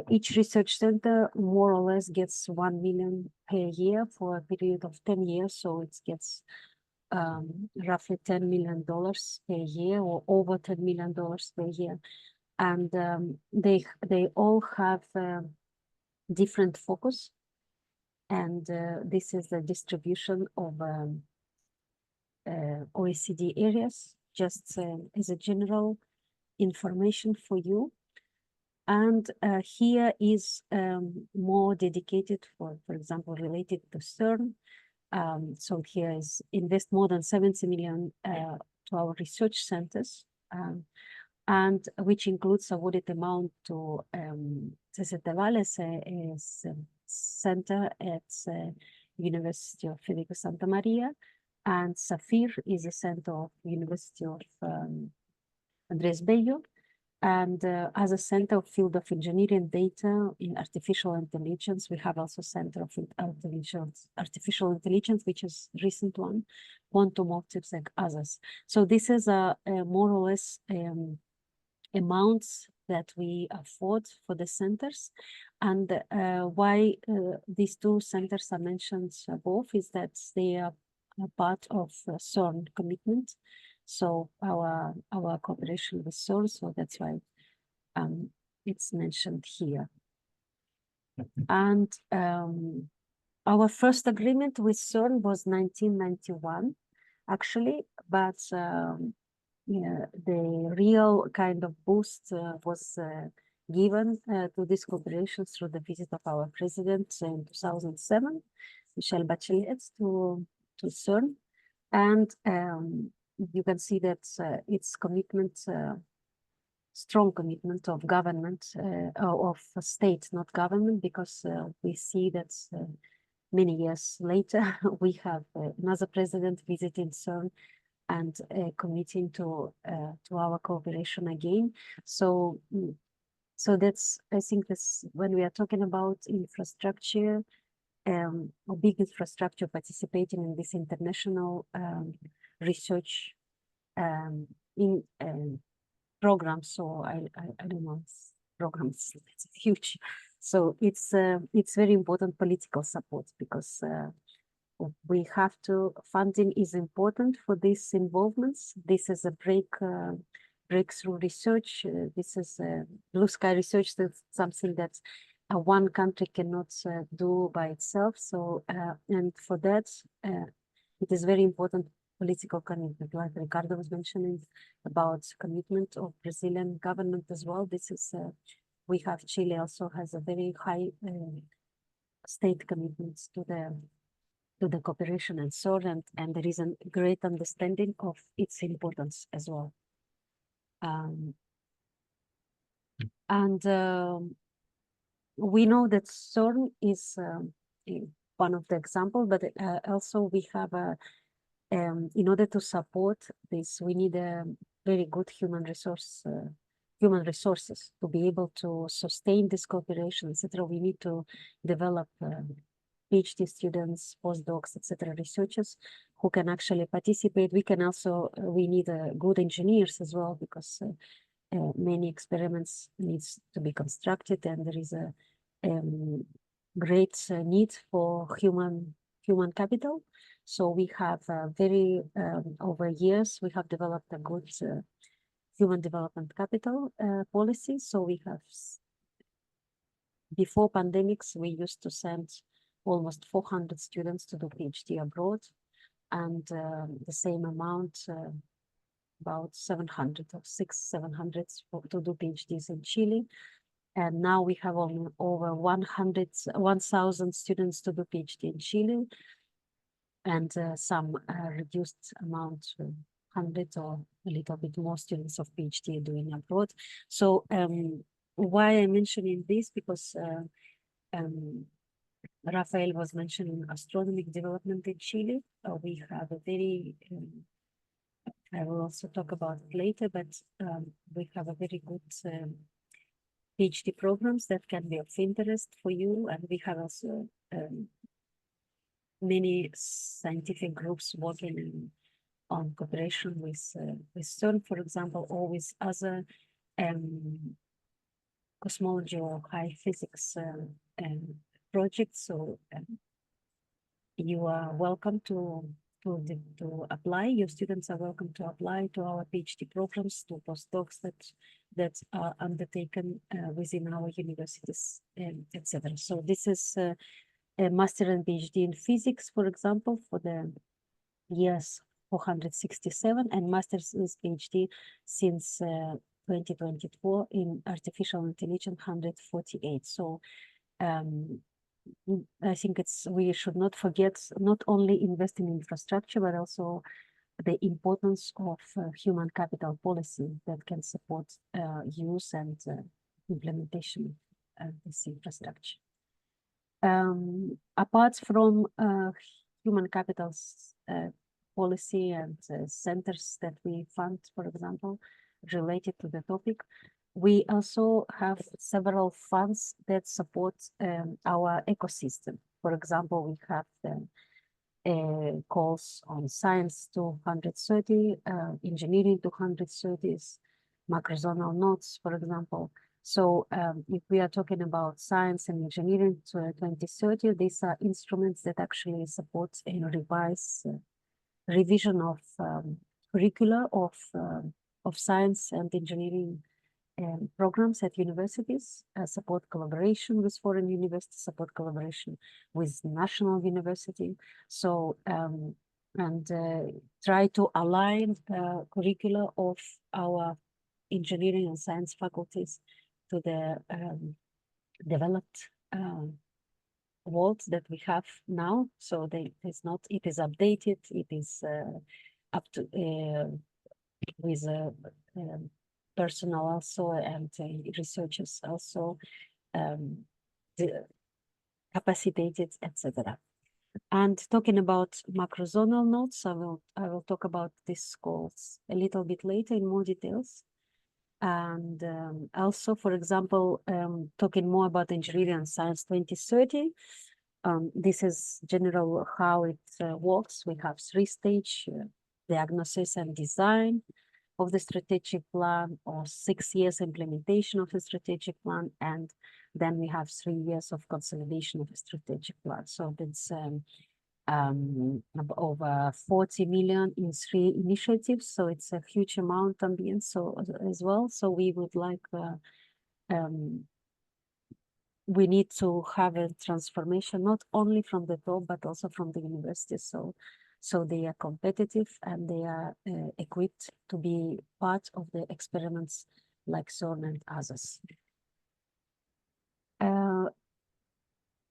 each research center more or less gets 1 million per year for a period of 10 years. So it gets roughly $10 million per year, or over $10 million per year. And they all have different focus. And this is the distribution of OECD areas, just as a general information for you. And here is more dedicated for example, related to CERN. So here is invest more than 70 million to our research centers, and which includes awarded amount to Valles, a center at University of Federico Santa Maria, and SAIFR is a center of University of Andrés Bello, and as a center of field of engineering data in artificial intelligence, we have also center of artificial intelligence, which is recent one, quantum optics and others. So this is a more or less amounts that we afford for the centers. And why these two centers are mentioned above is that they are a part of CERN commitment. So our cooperation with CERN, so that's why it's mentioned here. And our first agreement with CERN was 1991, actually, but yeah, the real kind of boost was given to this cooperation through the visit of our president in 2007, Michelle Bachelet, to CERN. And you can see that its commitment, strong commitment of government, of state, not government, because we see that many years later, we have another president visiting CERN and committing to our cooperation again. So that's, I think that's when we are talking about infrastructure, a big infrastructure participating in this international research in programs. So I don't know, programs, it's huge. So it's very important political support, because we have to, funding is important for these involvements. This is a breakthrough research. This is blue sky research. That's something that one country cannot do by itself. So, and for that, it is very important political commitment, like Ricardo was mentioning about commitment of Brazilian government as well. This is, we have, Chile also has a very high state commitments to the cooperation and so on, and there is a great understanding of its importance as well. We know that CERN is one of the examples, but also we have in order to support this, we need a very good human resources to be able to sustain this cooperation, etc. We need to develop PhD students, postdocs, etc., researchers who can actually participate. We can also, we need good engineers as well, because many experiments needs to be constructed, and there is a great need for human capital. So we have very, over years, we have developed a good human development capital policy. So we have, before pandemics, we used to send almost 400 students to do PhD abroad, and the same amount, about 700 or 700 to do PhDs in Chile. And now we have over 1,000 students to do PhD in Chile, and some reduced amount, 100 or a little bit more students of PhD doing abroad. So why I'm mentioning this, because Rafael was mentioning astronomic development in Chile. We have a very, I will also talk about it later, but we have a very good PhD programs that can be of interest for you. And we have also many scientific groups working on cooperation with CERN, for example, or with other cosmology or high physics project. So you are welcome to apply. Your students are welcome to apply to our PhD programs, to postdocs that are undertaken within our universities, etc. So this is a master and PhD in physics, for example, for the years 467, and master's is PhD since 2024 in artificial intelligence 148. So I think we should not forget not only invest in infrastructure, but also the importance of human capital policy that can support use and implementation of this infrastructure. Apart from human capital policy and centers that we fund, for example, related to the topic, we also have several funds that support our ecosystem. For example, we have the calls on science 230, engineering 230s, macrozonal nodes, for example. So if we are talking about science and engineering to 2030, these are instruments that actually support and revise revision of curricula of science and engineering programs at universities, support collaboration with foreign universities, support collaboration with national university. So, and try to align the curricula of our engineering and science faculties to the developed world that we have now. So it is updated, it is up to with personnel also and researchers also capacitated, etc. And talking about macrozonal nodes, I will talk about these calls a little bit later in more details. And also, for example, talking more about engineering and science 2030. This is general how it works. We have 3-stage diagnosis and design of the strategic plan, or 6 years implementation of the strategic plan, and then we have 3 years of consolidation of the strategic plan. So that's over 40 million in 3 initiatives. So it's a huge amount ambient so as well. So we would like we need to have a transformation not only from the top but also from the universities. So they are competitive and they are equipped to be part of the experiments like CERN and others.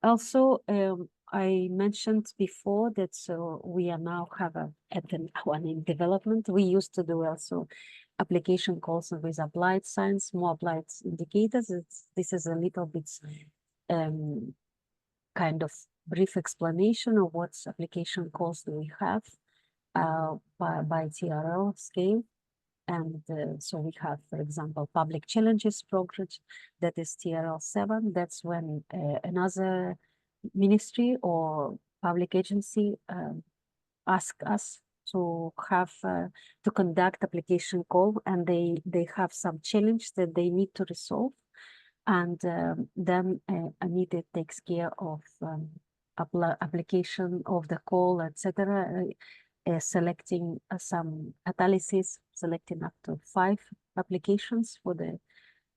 Also, I mentioned before that we are now have one in development. We used to do also application calls with applied science, more applied indicators. This is a little bit kind of brief explanation of what application calls do we have by TRL scale. And so we have, for example, public challenges project, that is TRL7. That's when another ministry or public agency ask us to have to conduct application call, and they have some challenge that they need to resolve, and then Anita takes care of application of the call, etc. Selecting some catalysis, selecting up to 5 applications for the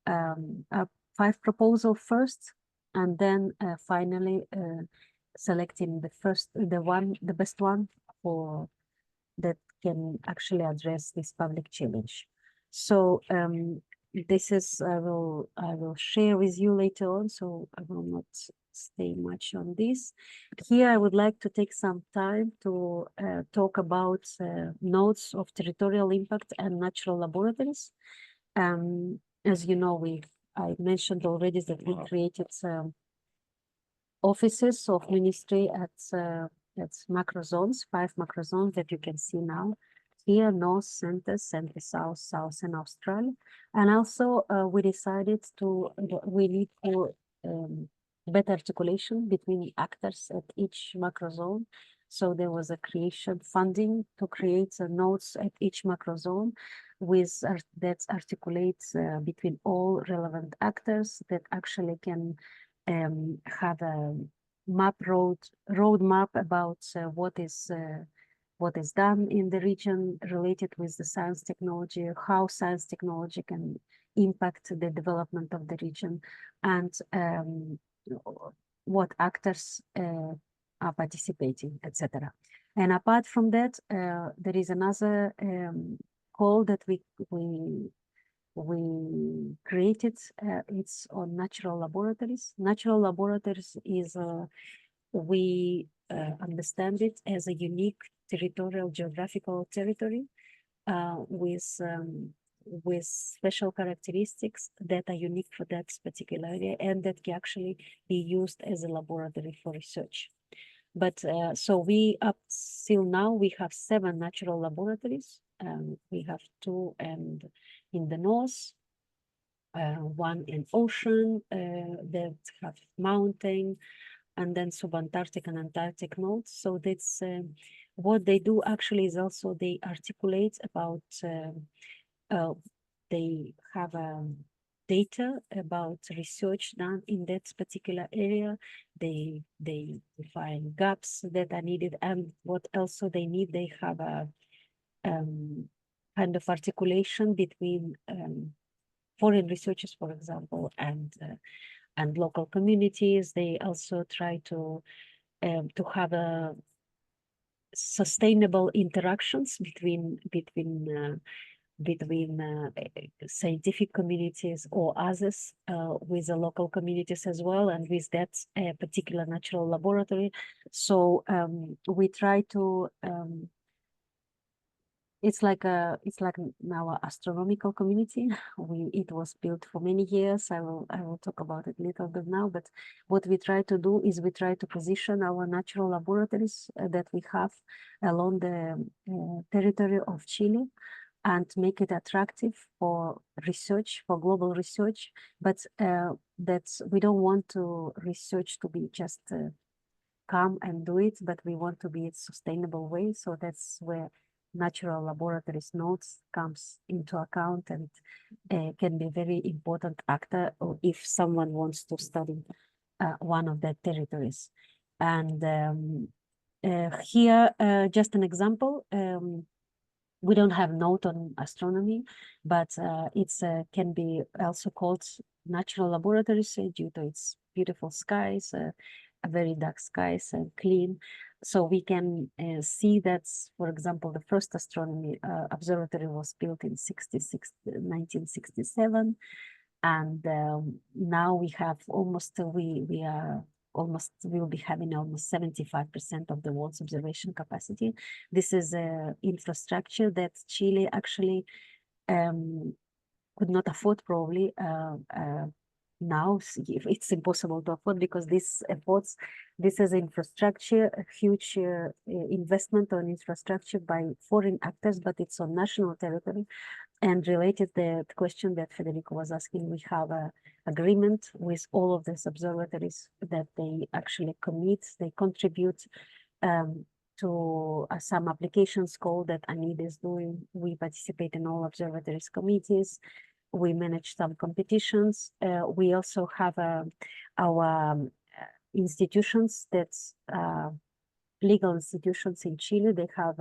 5 proposal first, and then finally selecting the best one for that can actually address this public challenge. So this is I will share with you later on, so I will not stay much on this. Here I would like to take some time to talk about nodes of territorial impact and natural laboratories. As you know, I mentioned already that we created offices of ministry at macrozones, 5 macrozones that you can see now. Here, North, Center, South, South, and Australia. And also we decided we need to better articulation between actors at each macrozone. So there was a funding to create nodes at each macrozone that articulates between all relevant actors, that actually can have a roadmap about what is done in the region related with the science technology, how science technology can impact the development of the region, and what actors are participating, etc. And apart from that, there is another call that we created. It's on natural laboratories. Natural laboratories is we understand it as a unique territorial geographical territory with special characteristics that are unique for that particular area and that can actually be used as a laboratory for research. But so we up till now we have 7 natural laboratories. We have 2 and in the north, 1 in ocean that have mountain, and then subantarctic and Antarctic nodes. So that's what they do actually is also they articulate about they have data about research done in that particular area. They define gaps that are needed, and what also they need. They have a kind of articulation between foreign researchers, for example, and local communities. They also try to have a sustainable interactions between scientific communities or others with the local communities as well, and with that particular natural laboratory. So we try to it's like our astronomical community. It was built for many years. I will talk about it a little bit now, but what we try to do is we try to position our natural laboratories that we have along the territory of Chile and make it attractive for research, for global research. But we don't want to research to be just come and do it, but we want to be a sustainable way. So that's where natural laboratories nodes comes into account and can be a very important actor if someone wants to study one of their territories. And here, just an example, we don't have note on astronomy, but it's can be also called natural laboratories due to its beautiful skies, very dark skies and clean. So we can see that, for example, the first astronomy observatory was built in 1967, and now we have almost we'll be having almost 75% of the world's observation capacity. This is an infrastructure that Chile actually could not afford probably. Now it's impossible to afford because this is infrastructure, a huge investment on infrastructure by foreign actors, but it's on national territory. And related the question that Federico was asking, we have an agreement with all of these observatories that they actually they contribute to some applications call that ANID is doing. We participate in all observatories committees. We manage some competitions. We also have our institutions that's legal institutions in Chile. They have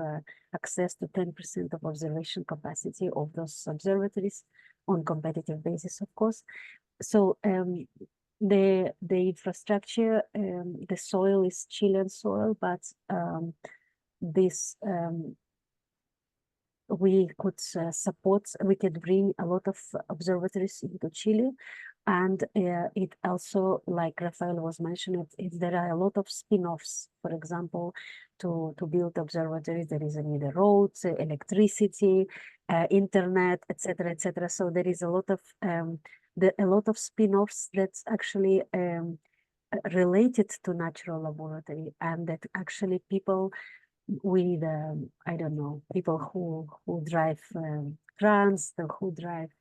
access to 10% of observation capacity of those observatories on competitive basis, of course. So the infrastructure, the soil is Chilean soil, but this we could support, we could bring a lot of observatories into Chile. And it also, like Rafael was mentioning, there are a lot of spin-offs. For example, to build observatories, there is a need of roads, electricity, internet, etc., etc. So there is a lot of spin-offs that's actually related to natural laboratory, and that actually people with I don't know, people who drive crans, who drive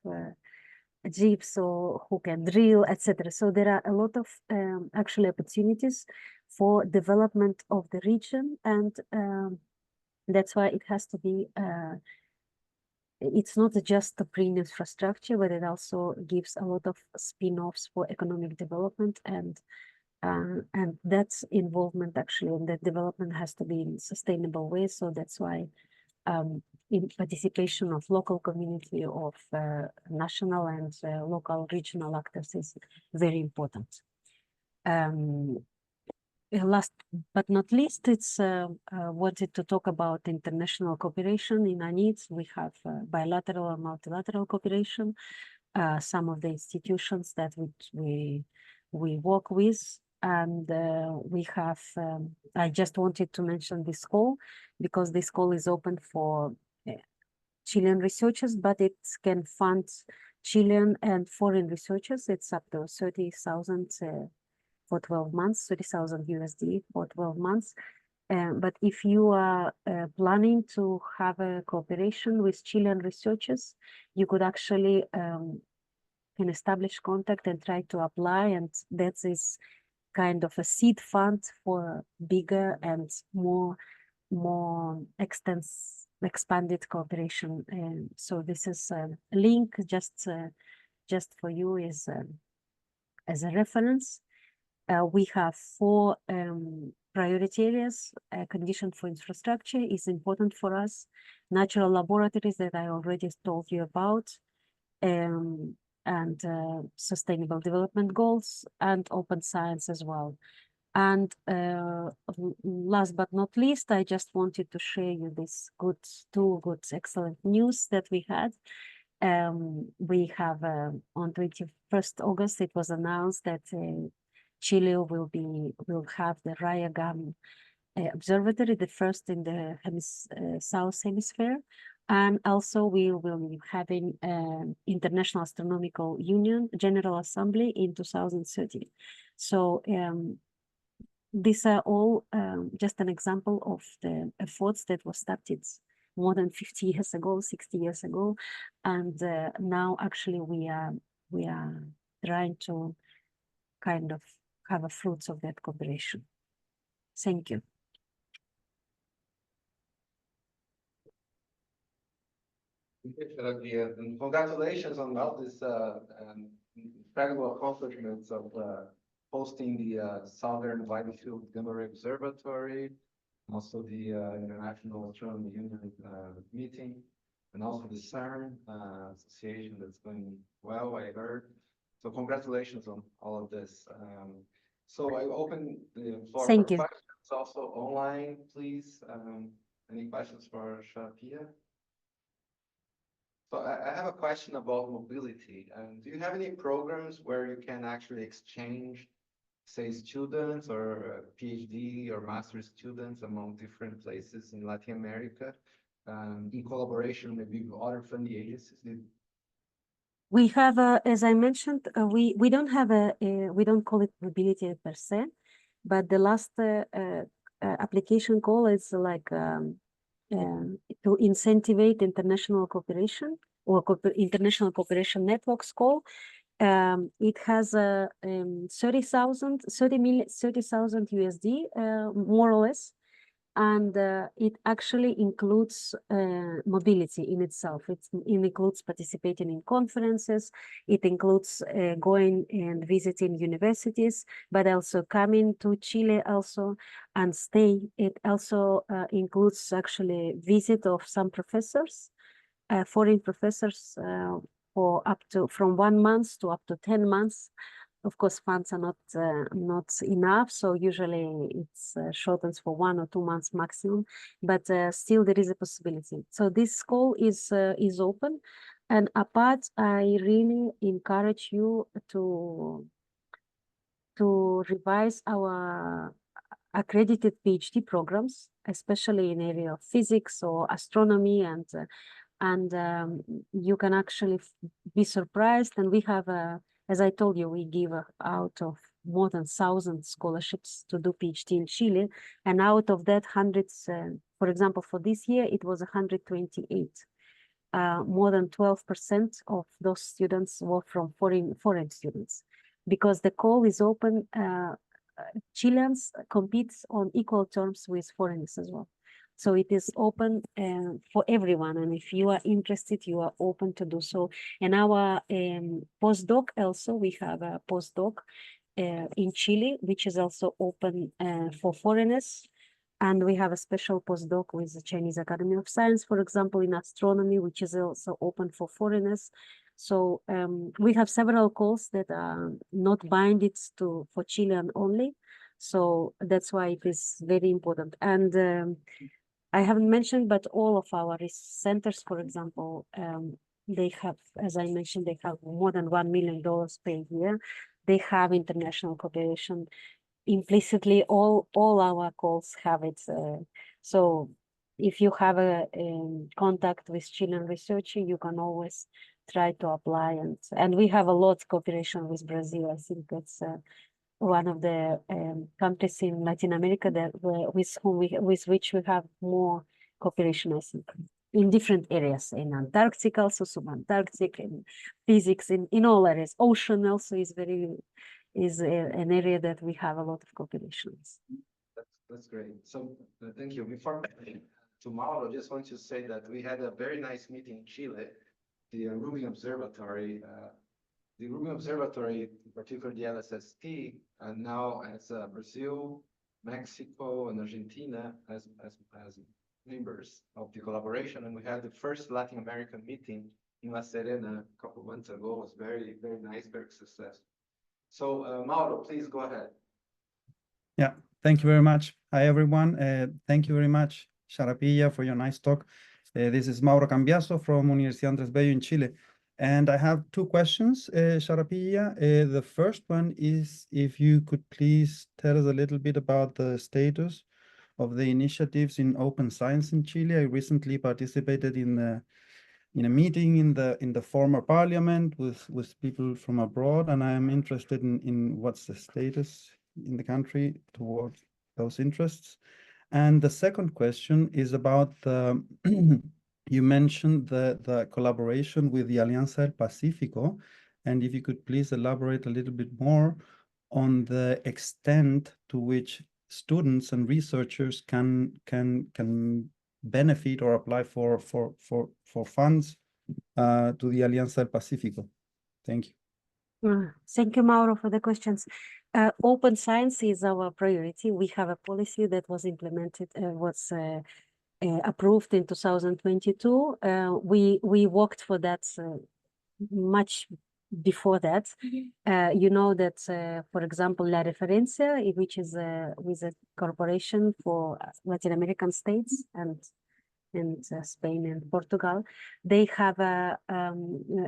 jeeps, or who can drill, etc. So there are a lot of actually opportunities for development of the region, and that's why it has to be it's not just the green infrastructure, but it also gives a lot of spin-offs for economic development, and that involvement actually in that development has to be in sustainable ways. So that's why in participation of local community, of national and local regional actors is very important. Last but not least, it's wanted to talk about international cooperation in our needs. We have bilateral or multilateral cooperation. Some of the institutions that we work with, and we have. I just wanted to mention this call because this call is open for Chilean researchers, but it can fund Chilean and foreign researchers. It's up to 30,000. For 12 months, 30,000 USD for 12 months. But if you are planning to have a cooperation with Chilean researchers, you could actually can establish contact and try to apply. And that is kind of a seed fund for bigger and more expanded cooperation. And so this is a link just for you as a reference. We have 4 priority areas. Condition for infrastructure is important for us. Natural laboratories that I already told you about, and sustainable development goals, and open science as well. And last but not least, I just wanted to share you this two excellent news that we had. We have on 21st August, it was announced that Chile will have the Rayagam Observatory, the first in the South Hemisphere, and also we will be having International Astronomical Union General Assembly in 2030. So these are all just an example of the efforts that were started more than 50 years ago, 60 years ago, and now actually we are trying to kind of have the fruits of that cooperation. Thank you. And congratulations on all this incredible accomplishments of hosting the Southern Latitude Gamma Ray Observatory, also the International Astronomy Union meeting, and also the CERN association that's going well, I heard. So congratulations on all of this. So I open the floor for questions, also online, please. Any questions for Sharapyia? So I have a question about mobility. Do you have any programs where you can actually exchange, say, students or PhD or master's students among different places in Latin America, in collaboration maybe with other funding agencies? We have, as I mentioned, we don't have we don't call it mobility per se, but the last application call is like to incentivize international cooperation or international cooperation networks call. It has 30,000 USD, more or less. And it actually includes mobility in itself. It includes participating in conferences. It includes going and visiting universities, but also coming to Chile also and stay. It also includes actually visit of some professors, foreign professors, for up to from 1 month to up to 10 months. Of course, funds are not enough, so usually it's shortens for 1 or 2 months maximum. But still, there is a possibility. So this call is open, and apart, I really encourage you to revise our accredited PhD programs, especially in area of physics or astronomy, and you can actually be surprised. And we have as I told you, we give out of more than 1,000 scholarships to do PhD in Chile. And out of that, hundreds, for example, for this year, it was 128. More than 12% of those students were from foreign students. Because the call is open, Chileans compete on equal terms with foreigners as well. So it is open for everyone. And if you are interested, you are open to do so. And our postdoc also, we have a postdoc in Chile, which is also open for foreigners. And we have a special postdoc with the Chinese Academy of Science, for example, in astronomy, which is also open for foreigners. So we have several calls that are not binded for Chilean only. So that's why it is very important. And I haven't mentioned, but all of our centers, for example, they have, as I mentioned, they have more than $1 million per year. They have international cooperation. Implicitly, all our calls have it. So if you have a contact with Chilean researcher, you can always try to apply. And we have a lot of cooperation with Brazil. I think that's one of the countries in Latin America that with which we have more cooperation, I think, in different areas, in Antarctic, also subantarctic, in physics, in all areas. Ocean also is an area that we have a lot of cooperation. That's great. So thank you. Before tomorrow, I just want to say that we had a very nice meeting in Chile, the Rubin Observatory. The Rubin Observatory, in particular the LSST, and now as Brazil, Mexico, and Argentina as members of the collaboration. And we had the first Latin American meeting in La Serena a couple of months ago. It was very, very nice, very successful. So Mauro, please go ahead. Yeah, thank you very much. Hi, everyone. Thank you very much, Sharapyia, for your nice talk. This is Mauro Cambiaso from Universidad Andrés Bello in Chile. And I have two questions, Sharapyia. The first one is if you could please tell us a little bit about the status of the initiatives in open science in Chile. I recently participated in a meeting in the former parliament with people from abroad, and I am interested in what's the status in the country towards those interests. And the second question is about the you mentioned the collaboration with the Alianza del Pacífico, and if you could please elaborate a little bit more on the extent to which students and researchers can benefit or apply for funds to the Alianza del Pacífico. Thank you. Thank you, Mauro, for the questions. Open science is our priority. We have a policy that was implemented, approved in 2022. We worked for that much before that. You know that, for example, La Referencia, which is with a corporation for Latin American states and Spain and Portugal, they have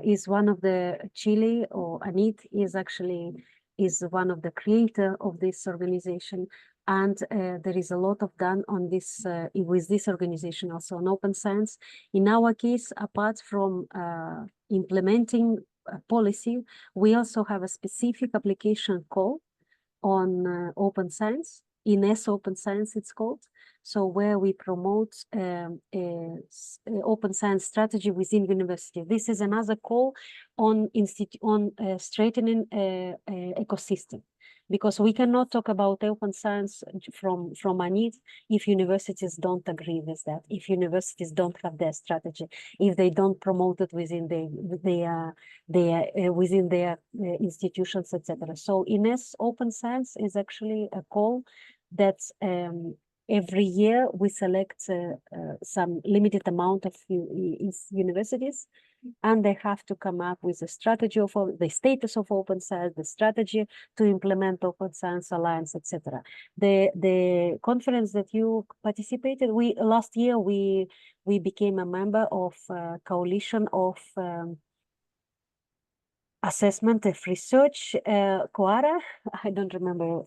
is one of the Chile, or ANIT is one of the creator of this organization. And there is a lot of done on this with this organization also on open science. In our case, apart from implementing policy, we also have a specific application call on open science. INES Open Science it's called. So where we promote open science strategy within university. This is another call on strengthening ecosystem, because we cannot talk about open science from a need if universities don't agree with that, if universities don't have their strategy, if they don't promote it within their institutions, etc. So INES Open Science is actually a call that every year we select some limited amount of universities, and they have to come up with a strategy of the status of open science, the strategy to implement open science alliance, etc. The conference that you participated, last year we became a member of coalition of assessment of research, COARA. I don't remember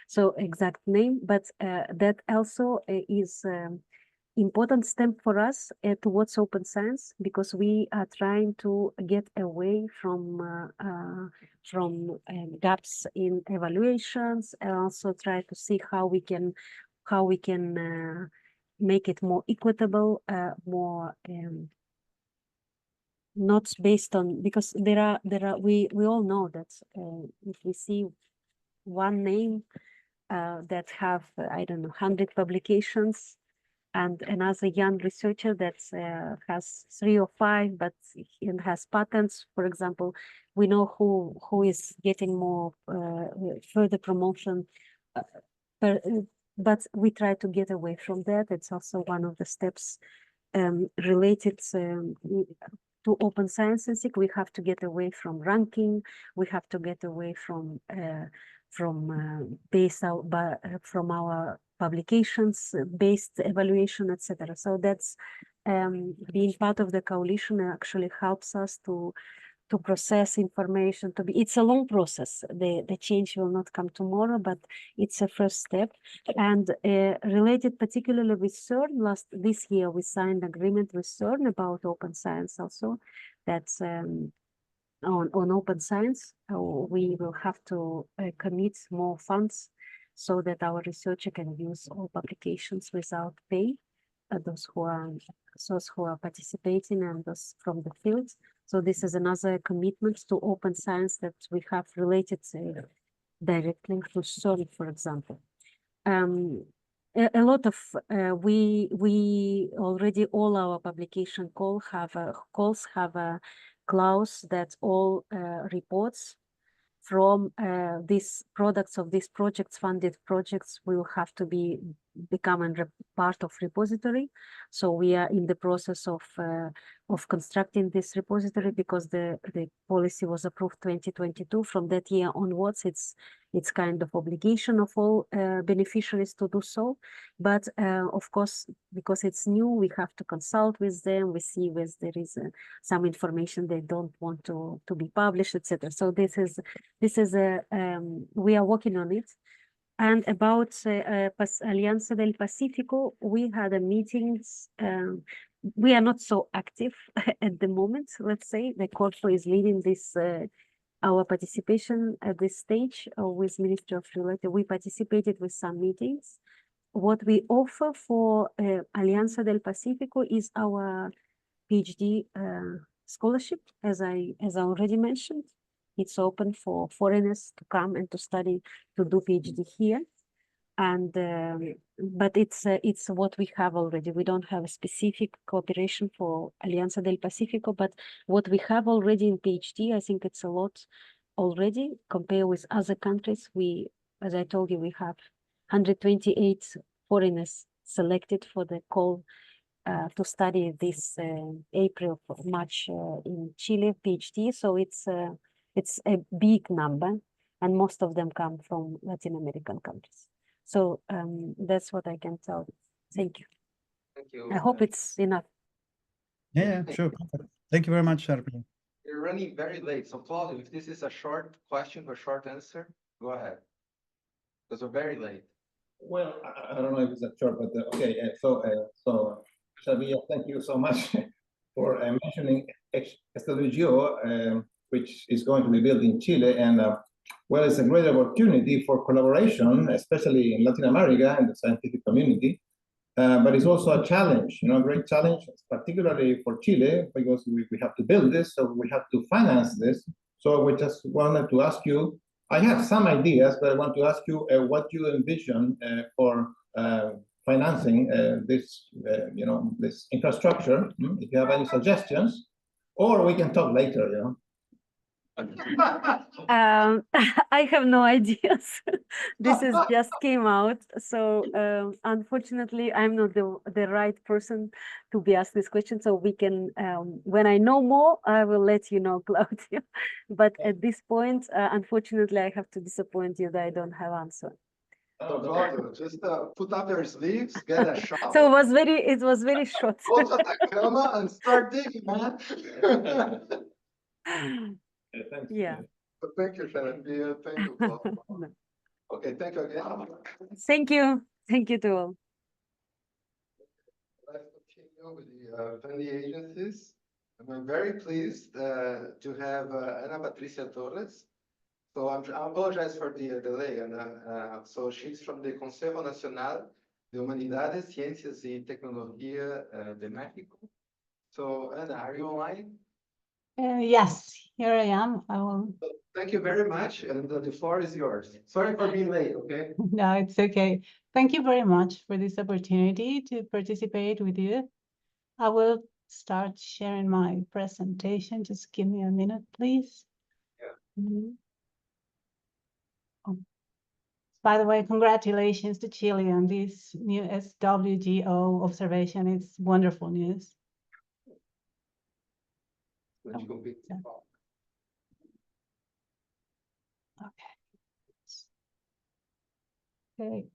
so exact name, but that also is important step for us towards open science, because we are trying to get away from gaps in evaluations, and also try to see how we can make it more equitable, more not based on, because we all know that if we see one name that have, I don't know, 100 publications, and another young researcher that has 3 or 5, but and has patents. For example, we know who is getting more further promotion, but we try to get away from that. It's also one of the steps related to open science and SIG. We have to get away from ranking. We have to get away from based out from our publications based evaluation, etc. So that's being part of the coalition actually helps us to process information. It's a long process. The change will not come tomorrow, but it's a first step. And related particularly with CERN, this year we signed agreement with CERN about open science also. That's on open science. We will have to commit more funds so that our researcher can use all publications without pay. Those who are participating and those from the field. So this is another commitment to open science that we have related directly to CERN, for example. A lot of we already all our publication calls have a clause that all reports from these products of these projects, funded projects, will have to become a part of repository. So we are in the process of constructing this repository because the policy was approved 2022. From that year onwards, it's kind of obligation of all beneficiaries to do so. But of course, because it's new, we have to consult with them. We see if there is some information they don't want to be published, etc. So this is we are working on it. And about Alianza del Pacífico, we had a meetings. We are not so active at the moment. Let's say the Corpo is leading this. Our participation at this stage with Ministry of Relations, we participated with some meetings. What we offer for Alianza del Pacífico is our PhD scholarship, as I already mentioned. It's open for foreigners to come and to study, to do PhD here. And but it's what we have already. We don't have a specific cooperation for Alianza del Pacífico, but what we have already in PhD, I think it's a lot already compared with other countries. We, as I told you, we have 128 foreigners selected for the call to study this April, March in Chile PhD. So it's a big number, and most of them come from Latin American countries. So that's what I can tell you. Thank you. Thank you. I hope it's enough. Yeah, sure. Thank you very much, Sharapyia. You're running very late. So Claudio, if this is a short question or short answer, go ahead. Because we're very late. Well, I don't know if it's a short, but okay. So Sharapyia, thank you so much for mentioning SWGO, which is going to be built in Chile. And well, it's a great opportunity for collaboration, especially in Latin America and the scientific community. But it's also a challenge, a great challenge, particularly for Chile, because we have to build this, so we have to finance this. So we just wanted to ask you, I have some ideas, but I want to ask you what you envision for financing this, this infrastructure. If you have any suggestions, or we can talk later, I have no ideas. This is just came out. So unfortunately, I'm not the right person to be asked this question. So we can, when I know more, I will let you know, Claudio. But at this point, unfortunately, I have to disappoint you that I don't have answer. So Claudio, just put up your sleeves, get a shot. So it was very short. Go to the camera and start digging, man. Thanks. Yeah. Thank you, Sharapyia. Thank you, Claudio. Okay, thank you again. Thank you. Thank you to all. Let's continue with the funding agencies. I'm very pleased to have Patricia Torres. So I apologize for the delay. So she's from the Consejo Nacional de Humanidades, Ciencias y Tecnología de México. So Ana, are you online? Yes, here I am. I will. Thank you very much, and the floor is yours. Sorry for being late, okay? No, it's okay. Thank you very much for this opportunity to participate with you. I will start sharing my presentation. Just give me a minute, please. Yeah. Mhm. Oh. By the way, congratulations to Chile on this new SWGO observation. It's wonderful news. When you go big. Okay. Okay.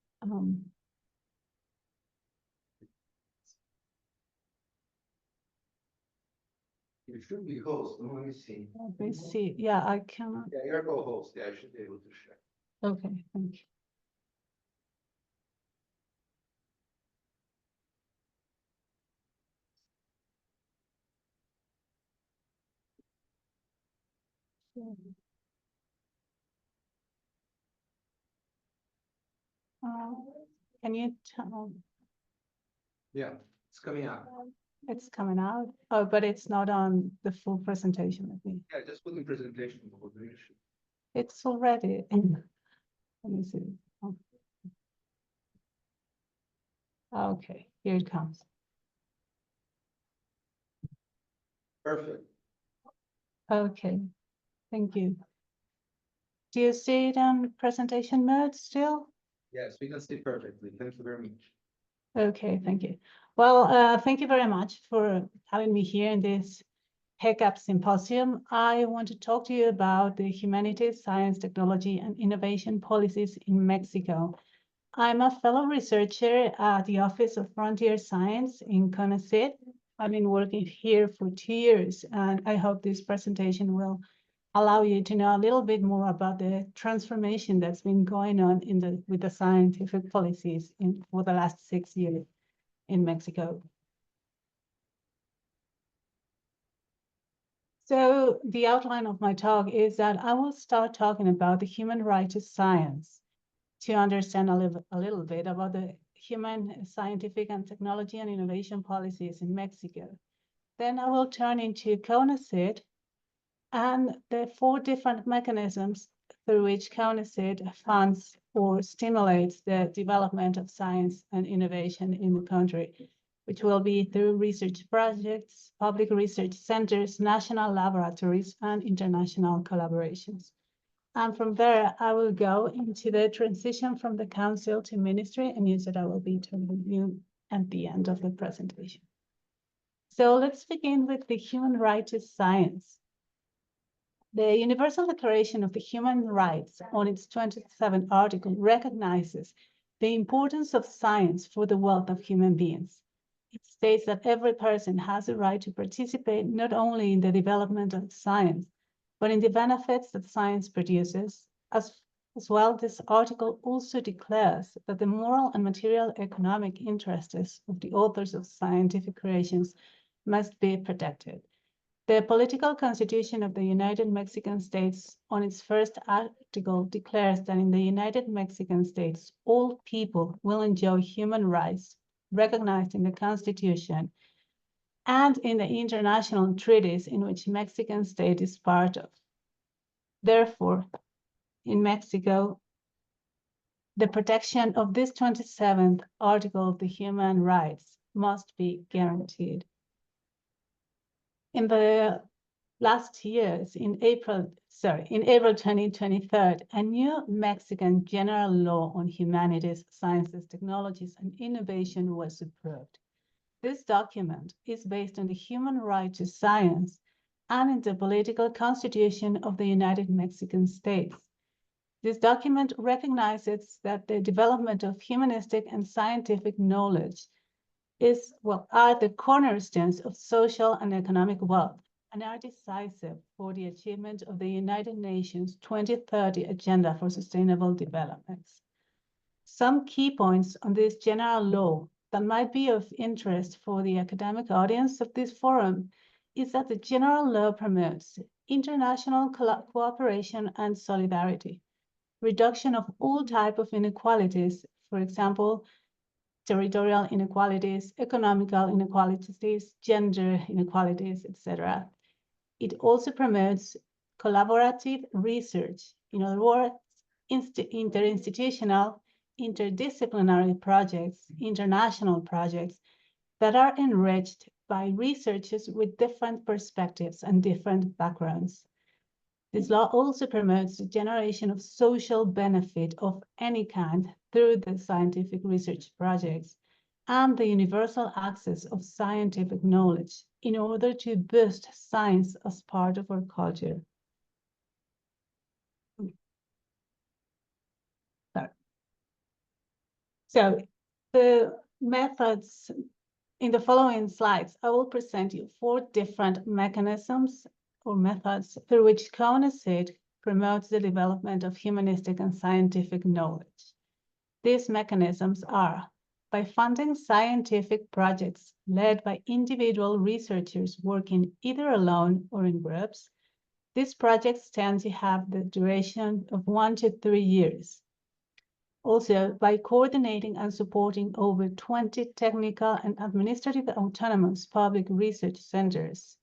You should be host. Let me see. Let me see. Yeah, I cannot. Yeah, you're co-host. Yeah, I should be able to share. Okay, thank you. Can you tell? Yeah, it's coming out. It's coming out. Oh, but it's not on the full presentation with me. Yeah, just put the presentation. It's already in. Let me see. Oh. Okay, here it comes. Perfect. Okay, thank you. Do you see it on presentation mode still? Yes, we can see perfectly. Thank you very much. Okay, thank you. Well, thank you very much for having me here in this HECAP Symposium. I want to talk to you about the humanities, science, technology, and innovation policies in Mexico. I'm a fellow researcher at the Office of Frontier Science in CONAHCYT. I've been working here for 2 years, and I hope this presentation will allow you to know a little bit more about the transformation that's been going on with the scientific policies for the last 6 years in Mexico. So the outline of my talk is that I will start talking about the human right to science to understand a little bit about the human, scientific, and technology and innovation policies in Mexico. Then I will turn into CONAHCYT and the 4 different mechanisms through which CONAHCYT funds or stimulates the development of science and innovation in the country, which will be through research projects, public research centers, national laboratories, and international collaborations. And from there, I will go into the transition from the council to ministry, and news that I will be telling you at the end of the presentation. So let's begin with the human right to science. The Universal Declaration of the Human Rights, on its 27th article, recognizes the importance of science for the wealth of human beings. It states that every person has a right to participate not only in the development of science, but in the benefits that science produces. As well, this article also declares that the moral and material economic interests of the authors of scientific creations must be protected. The political constitution of the United Mexican States, on its first article, declares that in the United Mexican States, all people will enjoy human rights recognized in the Constitution and in the international treaties in which Mexican state is part of. Therefore, in Mexico, the protection of this 27th article of the human rights must be guaranteed. In the last years, in April 2023, a new Mexican general law on humanities, sciences, technologies, and innovation was approved. This document is based on the human right to science and in the political constitution of the United Mexican States. This document recognizes that the development of humanistic and scientific knowledge are the cornerstones of social and economic wealth and are decisive for the achievement of the United Nations 2030 Agenda for Sustainable Development. Some key points on this general law that might be of interest for the academic audience of this forum is that the general law promotes international cooperation and solidarity, reduction of all types of inequalities, for example, territorial inequalities, economical inequalities, gender inequalities, etc. It also promotes collaborative research. In other words, interinstitutional, interdisciplinary projects, international projects that are enriched by researchers with different perspectives and different backgrounds. This law also promotes the generation of social benefit of any kind through the scientific research projects and the universal access of scientific knowledge in order to boost science as part of our culture. So the methods in the following slides, I will present you 4 different mechanisms or methods through which CONAHCYT promotes the development of humanistic and scientific knowledge. These mechanisms are by funding scientific projects led by individual researchers working either alone or in groups. These projects tend to have the duration of 1 to 3 years. Also, by coordinating and supporting over 20 technical and administrative autonomous public research centers.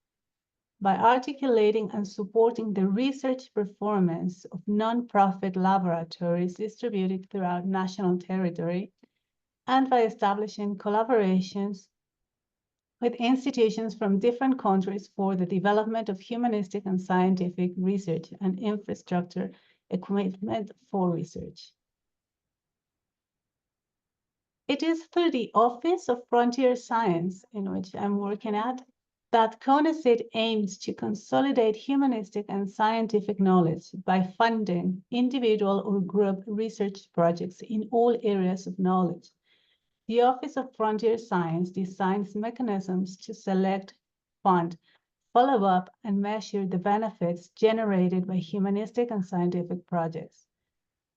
By articulating and supporting the research performance of non-profit laboratories distributed throughout national territory, and by establishing collaborations with institutions from different countries for the development of humanistic and scientific research and infrastructure equipment for research. It is through the Office of Frontier Science, in which I'm working at, that CONAHCYT aims to consolidate humanistic and scientific knowledge by funding individual or group research projects in all areas of knowledge. The Office of Frontier Science designs mechanisms to select, fund, follow up, and measure the benefits generated by humanistic and scientific projects.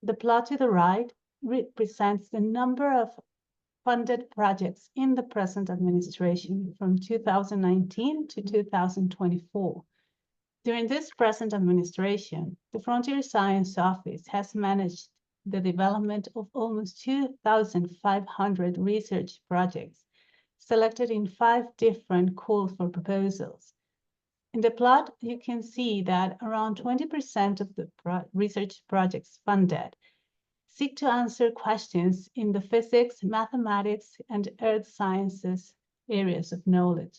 The plot to the right represents the number of funded projects in the present administration from 2019 to 2024. During this present administration, the Frontier Science Office has managed the development of almost 2,500 research projects selected in 5 different calls for proposals. In the plot, you can see that around 20% of the research projects funded seek to answer questions in the physics, mathematics, and earth sciences areas of knowledge.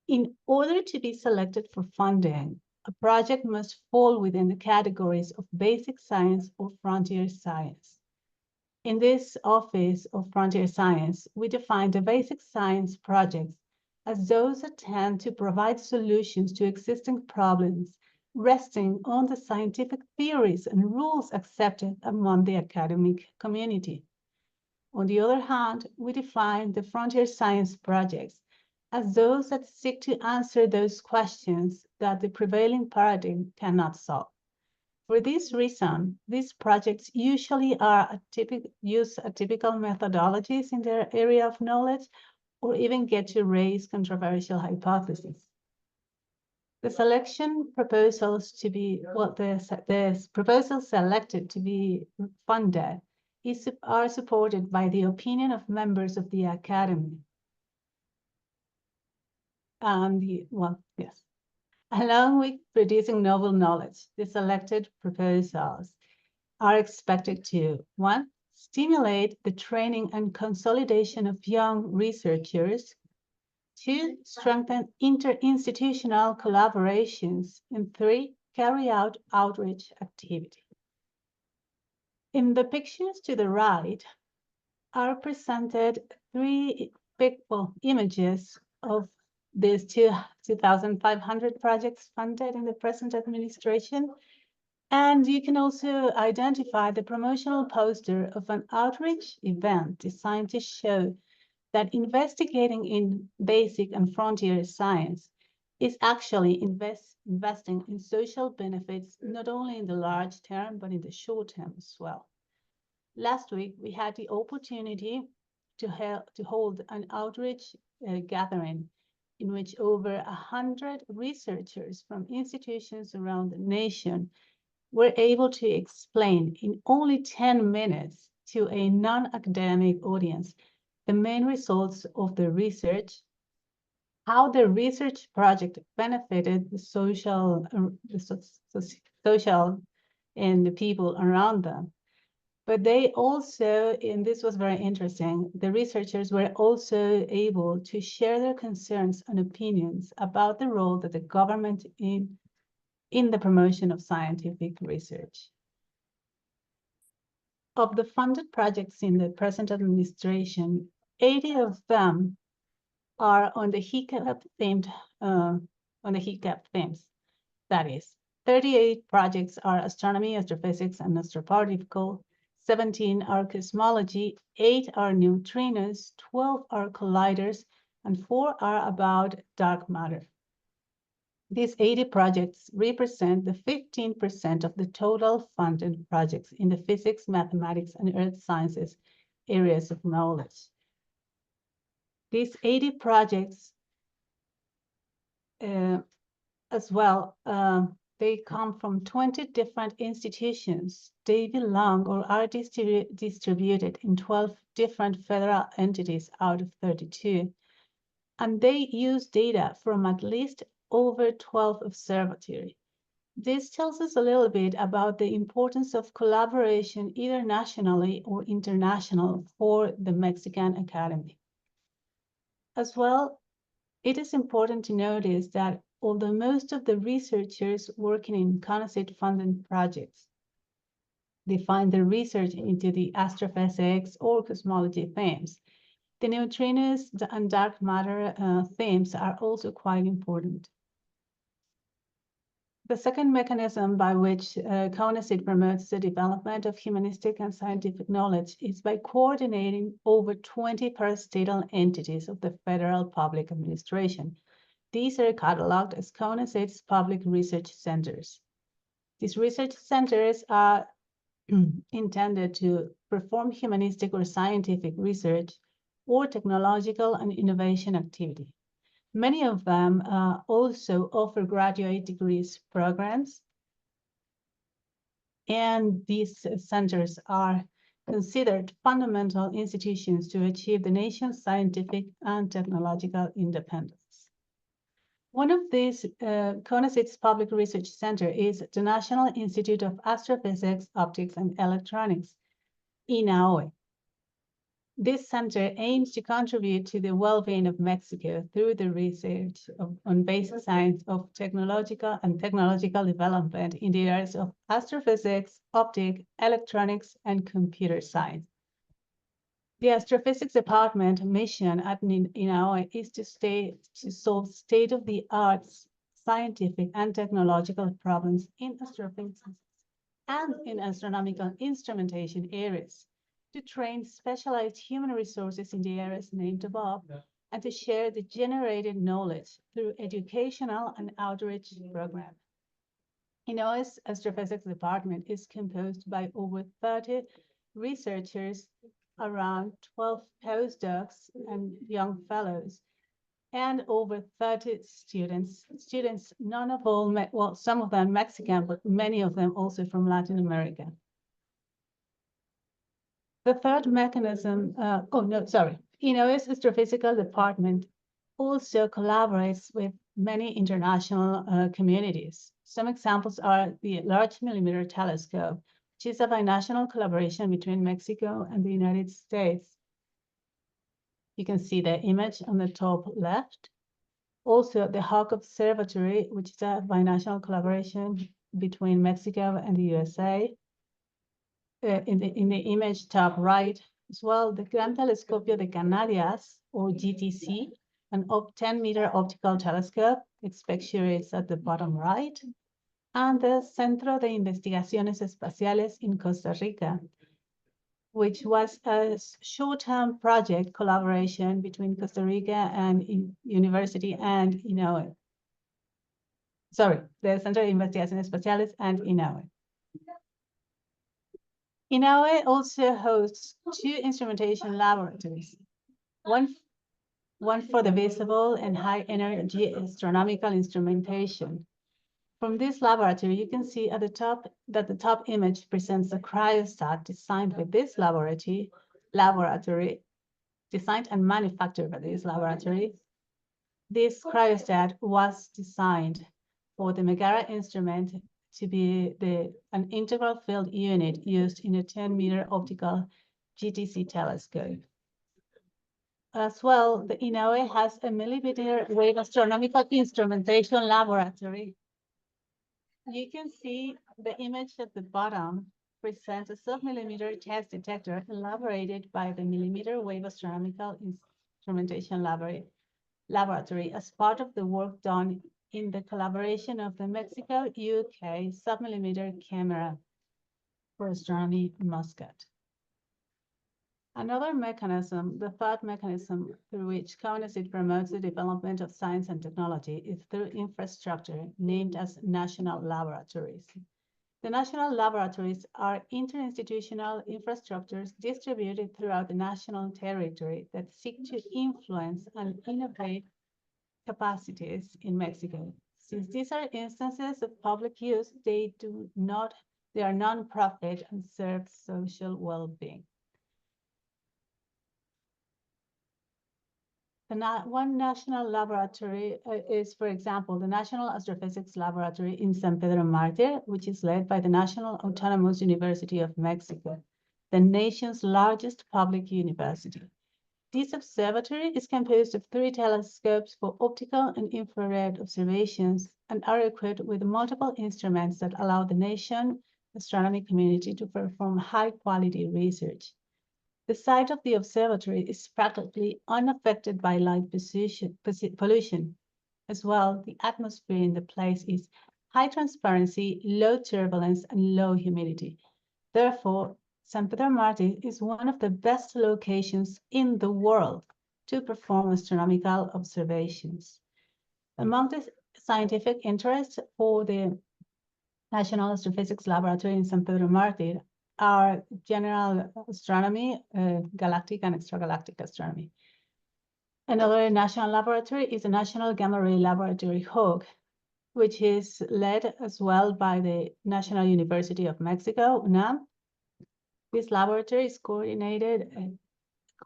In order to be selected for funding, a project must fall within the categories of basic science or frontier science. In this Office of Frontier Science, we define the basic science projects as those that tend to provide solutions to existing problems resting on the scientific theories and rules accepted among the academic community. On the other hand, we define the frontier science projects as those that seek to answer those questions that the prevailing paradigm cannot solve. For this reason, these projects usually use atypical methodologies in their area of knowledge or even get to raise controversial hypotheses. The selection proposals to be, the proposals selected to be funded are supported by the opinion of members of the academy. Along with producing novel knowledge, the selected proposals are expected to, 1, stimulate the training and consolidation of young researchers, 2, strengthen interinstitutional collaborations, and 3, carry out outreach activity. In the pictures to the right are presented 3 images of these 2,500 projects funded in the present administration. And you can also identify the promotional poster of an outreach event designed to show that investigating in basic and frontier science is actually investing in social benefits, not only in the large term, but in the short term as well. Last week, we had the opportunity to hold an outreach gathering in which over 100 researchers from institutions around the nation were able to explain in only 10 minutes to a non-academic audience the main results of the research how the research project benefited the social and the people around them. But they also, and this was very interesting, the researchers were also able to share their concerns and opinions about the role that the government in the promotion of scientific research. Of the funded projects in the present administration, 80 of them are on the HECAP themed, themes. That is, 38 projects are astronomy, astrophysics, and astroparticle. 17 are cosmology, 8 are neutrinos, 12 are colliders, and 4 are about dark matter. These 80 projects represent the 15% of the total funded projects in the physics, mathematics, and earth sciences areas of knowledge. These 80 projects as well, they come from 20 different institutions. They belong or are distributed in 12 different federal entities out of 32. And they use data from at least over 12 observatories. This tells us a little bit about the importance of collaboration, either nationally or international, for the Mexican Academy. As well, it is important to notice that although most of the researchers working in CONAHCYT funded projects, they find their research into the astrophysics or cosmology themes, the neutrinos and dark matter themes are also quite important. The second mechanism by which CONAHCYT promotes the development of humanistic and scientific knowledge is by coordinating over 20 parastatal entities of the federal public administration. These are cataloged as CONAHCYT's public research centers. These research centers are intended to perform humanistic or scientific research or technological and innovation activity. Many of them also offer graduate degrees programs, and these centers are considered fundamental institutions to achieve the nation's scientific and technological independence. One of these CONAHCYT's public research center is the National Institute of Astrophysics, Optics, and Electronics, INAOE. This center aims to contribute to the well-being of Mexico through the research on basic science of technological development in the areas of astrophysics, optics, electronics, and computer science. The astrophysics department mission at INAOE is to solve state-of-the-art scientific and technological problems in astrophysics and in astronomical instrumentation areas, to train specialized human resources in the areas named above, and to share the generated knowledge through educational and outreach programs. INAOE's astrophysics department is composed by over 30 researchers, around 12 postdocs and young fellows, and over 30 students, none of all, well, some of them Mexican, but many of them also from Latin America. The third mechanism, INAOE's astrophysical department also collaborates with many international communities. Some examples are the Large Millimeter Telescope, which is a binational collaboration between Mexico and the United States. You can see the image on the top left. Also, the Hawk Observatory, which is a binational collaboration between Mexico and the USA. In the image top right as well, the Gran Telescopio de Canarias, or GTC, an 10-meter optical telescope, expectorates at the bottom right, and the Centro de Investigaciones Espaciales in Costa Rica, which was a short-term project collaboration between Costa Rica and University and INAOE. Sorry, the Centro de Investigaciones Espaciales and INAOE. INAOE also hosts 2 instrumentation laboratories, one for the visible and high-energy astronomical instrumentation. From this laboratory, you can see at the top that the top image presents a cryostat designed by this laboratory, designed and manufactured by this laboratory. This cryostat was designed for the Megara instrument to be an integral field unit used in a 10-meter optical GTC telescope. As well, the INAOE has a millimeter wave astronomical instrumentation laboratory. You can see the image at the bottom presents a sub-millimeter test detector elaborated by the millimeter wave astronomical instrumentation laboratory as part of the work done in the collaboration of the Mexico-UK sub-millimeter camera for astronomy Muscat. Another mechanism, the third mechanism through which CONAHCYT promotes the development of science and technology is through infrastructure named as national laboratories. The national laboratories are interinstitutional infrastructures distributed throughout the national territory that seek to influence and innovate capacities in Mexico. Since these are instances of public use, they are non-profit and serve social well-being. One national laboratory is, for example, the National Astrophysics Laboratory in San Pedro Mártir, which is led by the National Autonomous University of Mexico, the nation's largest public university. This observatory is composed of 3 telescopes for optical and infrared observations and are equipped with multiple instruments that allow the nation astronomy community to perform high-quality research. The site of the observatory is practically unaffected by light pollution. As well, the atmosphere in the place is high transparency, low turbulence, and low humidity. Therefore, San Pedro Mártir is one of the best locations in the world to perform astronomical observations. Among the scientific interests for the National Astrophysics Laboratory in San Pedro Mártir are general astronomy, galactic and extragalactic astronomy. Another national laboratory is the National Gamma Ray Laboratory, HECAP, which is led as well by the National University of Mexico, UNAM. This laboratory is coordinated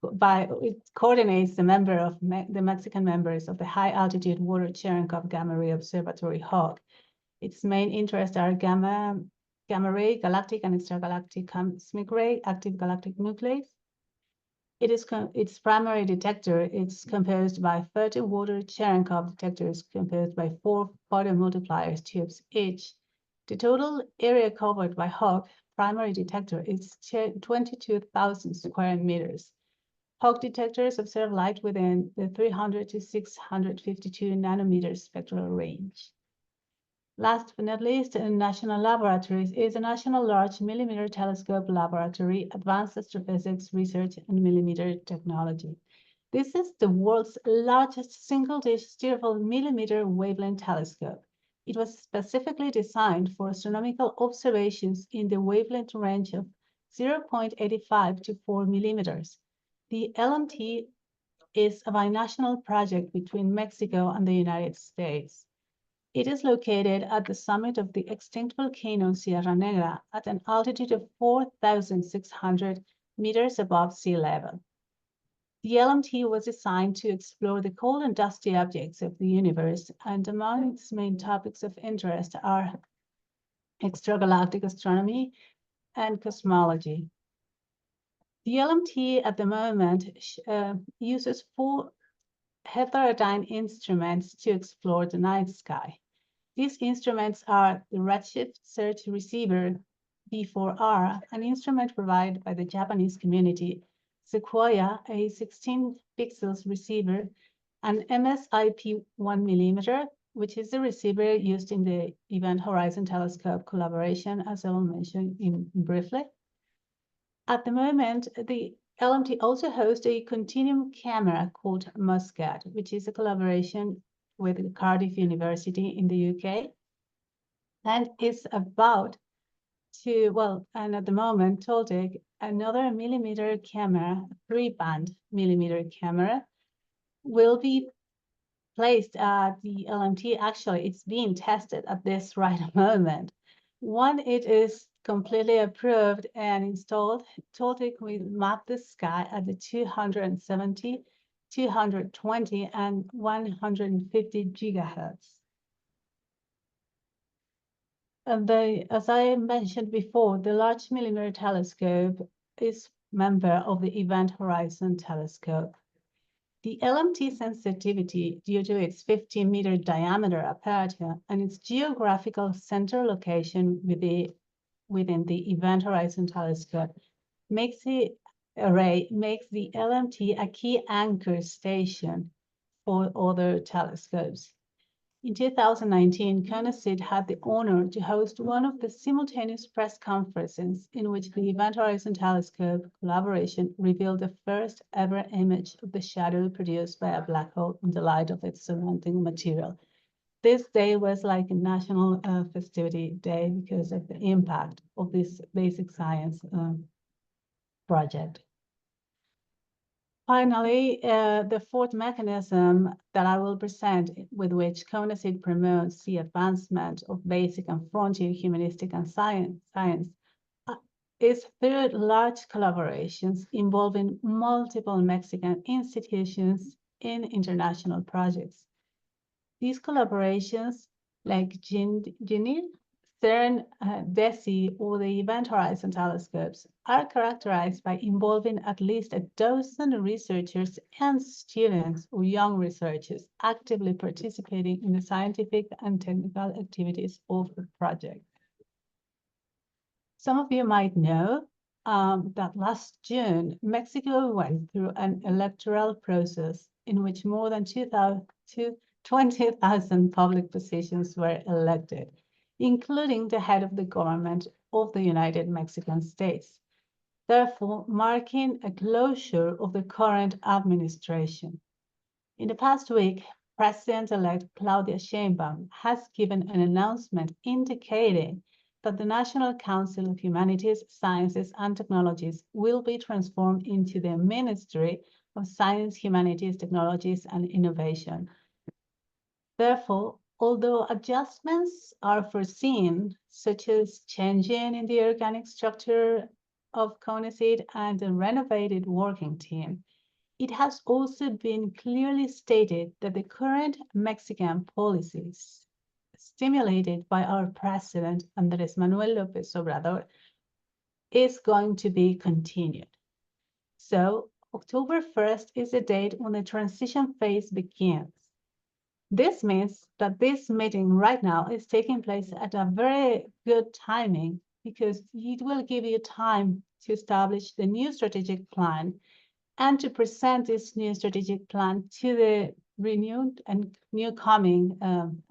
it coordinates the Mexican members of the High Altitude Water Cherenkov Gamma Ray Observatory, HECAP. Its main interests are gamma ray, galactic and extragalactic cosmic ray, active galactic nucleus. Its primary detector is composed by 30 water Cherenkov detectors composed by 4 photomultipliers tubes each. The total area covered by HECAP primary detector is 22,000 square meters. HECAP detectors observe light within the 300 to 652 nanometer spectral range. Last but not least, in national laboratories is the National Large Millimeter Telescope Laboratory, Advanced Astrophysics Research and Millimeter Technology. This is the world's largest single-dish steerable millimeter wavelength telescope. It was specifically designed for astronomical observations in the wavelength range of 0.85 to 4 millimeters. The LMT is a binational project between Mexico and the United States. It is located at the summit of the extinct volcano Sierra Negra at an altitude of 4,600 meters above sea level. The LMT was designed to explore the cold and dusty objects of the universe, and among its main topics of interest are extragalactic astronomy and cosmology. The LMT at the moment uses 4 heterodyne instruments to explore the night sky. These instruments are the Redshift Search Receiver B4R, an instrument provided by the Japanese community, Sequoia, a 16 pixels receiver, and MSIP 1 millimeter, which is the receiver used in the Event Horizon Telescope collaboration, as I will mention briefly. At the moment, the LMT also hosts a continuum camera called Muscat, which is a collaboration with Cardiff University in the UK, and is about to, and at the moment, Toltec, another millimeter camera, 3-band millimeter camera, will be placed at the LMT. Actually, it's being tested at this right moment. When it is completely approved and installed, Toltec will map the sky at the 270 220 and 150 gigahertz. And as I mentioned before, the Large Millimeter Telescope is member of the Event Horizon Telescope. The LMT sensitivity, due to its 50-meter diameter aperture and its geographical center location within the Event Horizon Telescope, makes the LMT a key anchor station for other telescopes. In 2019, CONAHCYT had the honor to host one of the simultaneous press conferences in which the Event Horizon Telescope collaboration revealed the first ever image of the shadow produced by a black hole in the light of its surrounding material. This day was like a national festivity day because of the impact of this basic science project. Finally, the fourth mechanism that I will present, with which CONAHCYT promotes the advancement of basic and frontier humanistic and science is through large collaborations involving multiple Mexican institutions in international projects. These collaborations, like GNIL, CERN, DESI, or the Event Horizon Telescopes, are characterized by involving at least a dozen researchers and students or young researchers actively participating in the scientific and technical activities of the project. Some of you might know that last June, Mexico went through an electoral process in which more than 20,000 public positions were elected, including the head of the government of the United Mexican States, therefore marking a closure of the current administration. In the past week, President-elect Claudia Sheinbaum has given an announcement indicating that the National Council of Humanities, Sciences, and Technologies will be transformed into the Ministry of Science, Humanities, Technologies, and Innovation. Therefore, although adjustments are foreseen, such as changing in the organic structure of CONAHCYT and a renovated working team, it has also been clearly stated that the current Mexican policies, stimulated by our President Andrés Manuel López Obrador, is going to be continued. So, October 1st is the date when the transition phase begins. This means that this meeting right now is taking place at a very good timing because it will give you time to establish the new strategic plan and to present this new strategic plan to the renewed and new coming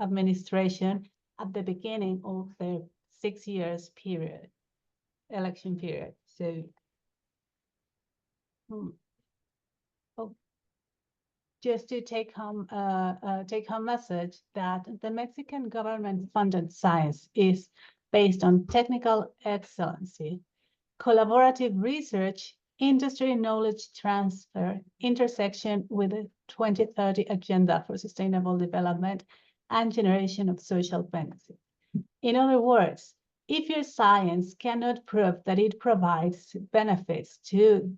administration at the beginning of the 6 years period, election period. So, just to take home message that the Mexican government-funded science is based on technical excellency, collaborative research, industry knowledge transfer, intersection with the 2030 Agenda for Sustainable Development, and generation of social benefit. In other words, if your science cannot prove that it provides benefits to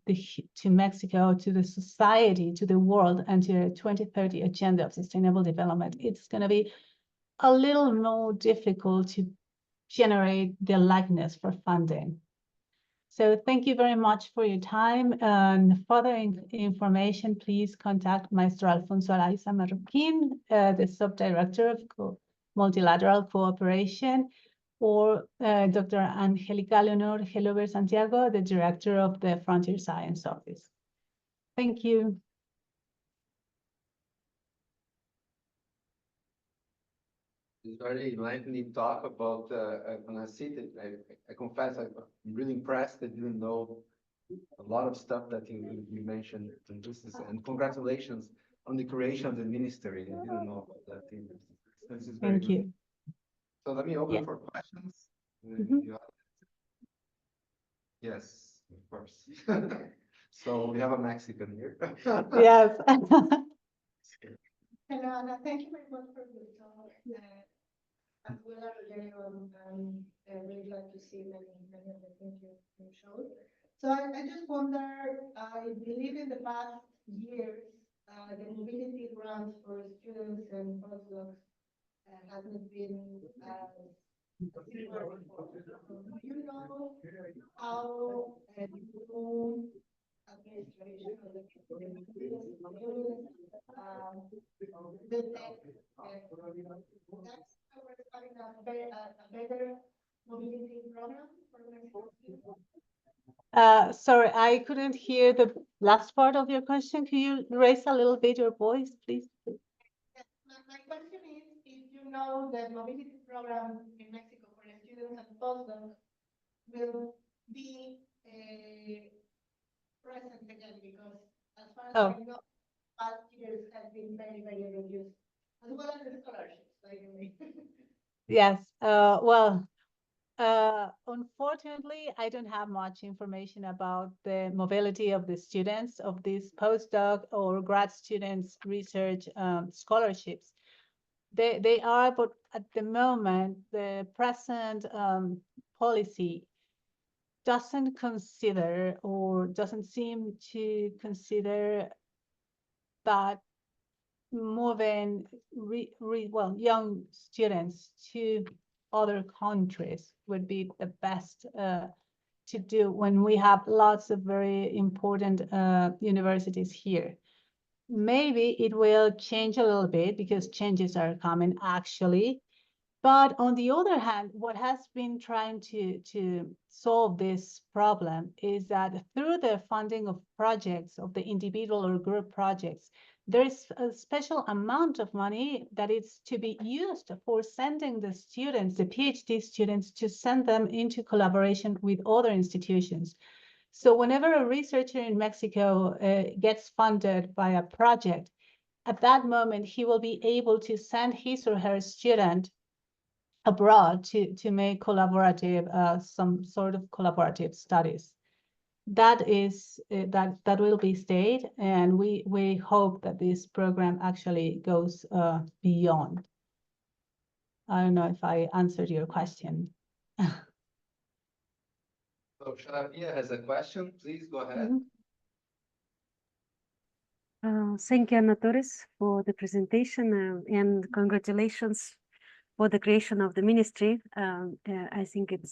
Mexico, to the society, to the world, and to the 2030 Agenda of Sustainable Development, it's going to be a little more difficult to generate the likeness for funding. So thank you very much for your time. And further information, please contact Maestro Alfonso Araiza Marroquín, the Subdirector of Multilateral Cooperation, or Dr. Angelica Leonor Gelover Santiago, the Director of the Frontier Science Office. Thank you. Very enlightening talk about CONAHCYT. I confess I'm really impressed. I didn't know a lot of stuff that you mentioned. And congratulations on the creation of the ministry. I didn't know about that either. This is very Thank you. good. So let me open for questions. Yes, of course. So we have a Mexican here. Yes. Hello, Ana. Thank you very much for your talk. As well as Rogelio, I'm really glad to see many of the things you showed. So I just wonder, I believe in the past years, the mobility grant for students and postdocs hasn't been do you know how the new administration or the detect that's how we're having a better mobility program for Mexican students? Sorry, I couldn't hear the last part of your question. Can you raise a little bit your voice, please? My question is, if you know the mobility program in Mexico for the students and postdocs will be present again, because as far as I know, past years have been very, very reduced, as well as the scholarships, by the way. Yes, unfortunately, I don't have much information about the mobility of the students of these postdoc or grad students research scholarships. They are, but at the moment, the present policy doesn't consider or doesn't seem to consider that moving young students to other countries would be the best to do when we have lots of very important universities here. Maybe it will change a little bit because changes are coming actually. But on the other hand, what has been trying to solve this problem is that through the funding of projects, of the individual or group projects, there is a special amount of money that is to be used for sending the students, the PhD students, to send them into collaboration with other institutions. So whenever a researcher in Mexico gets funded by a project, at that moment, he will be able to send his or her student abroad to make collaborative, some sort of collaborative studies. That is that will be stayed, and we hope that this program actually goes beyond. I don't know if I answered your question. So Sharapyia has a question. Please go ahead. Thank you, Ana Torres, for the presentation and congratulations for the creation of the ministry. I think it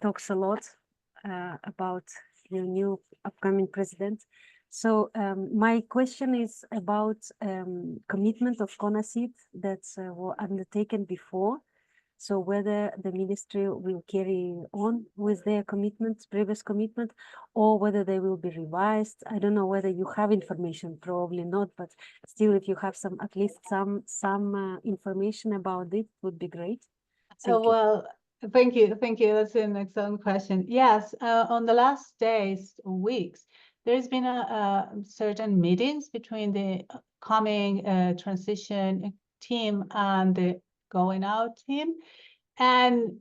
talks a lot about the new upcoming president. So my question is about commitment of CONAHCYT that were undertaken before. So whether the ministry will carry on with their commitment, previous commitment, or whether they will be revised. I don't know whether you have information, probably not, but still, if you have at least some information about it, would be great. Well, thank you. That's an excellent question. Yes, on the last days, weeks, there's been a certain meetings between the coming transition team and the going out team, and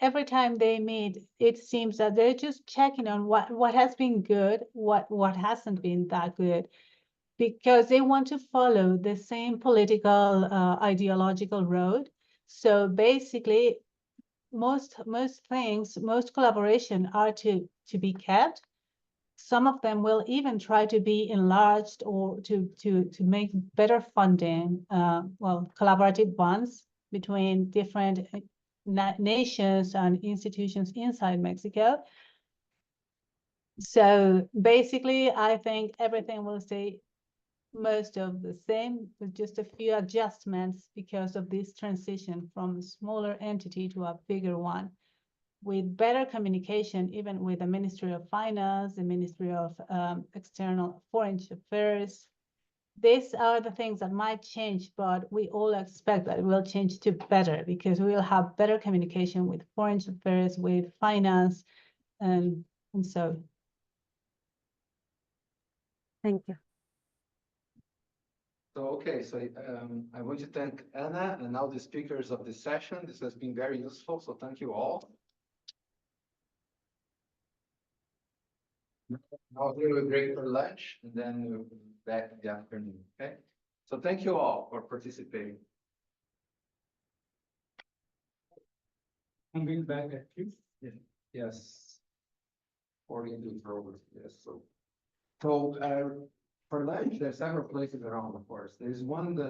every time they meet, it seems that they're just checking on what has been good, what hasn't been that good, because they want to follow the same political ideological road. So basically, most things, most collaboration are to be kept. Some of them will even try to be enlarged or to make better funding, collaborative ones between different nations and institutions inside Mexico. So basically, I think everything will stay most of the same, with just a few adjustments because of this transition from a smaller entity to a bigger one, with better communication, even with the Ministry of Finance, the Ministry of External Foreign Affairs. These are the things that might change, but we all expect that it will change to better, because we will have better communication with foreign affairs, with finance, and so. Thank you. So, okay, so I want to thank Anna and all the speakers of this session. This has been very useful, so thank you all. Now we'll break for lunch, and then we'll be back in the afternoon, okay? So thank you all for participating. I'm going back at you. Yes. 42 hours, yes, so. So, for lunch, there's several places around, of course. There's one that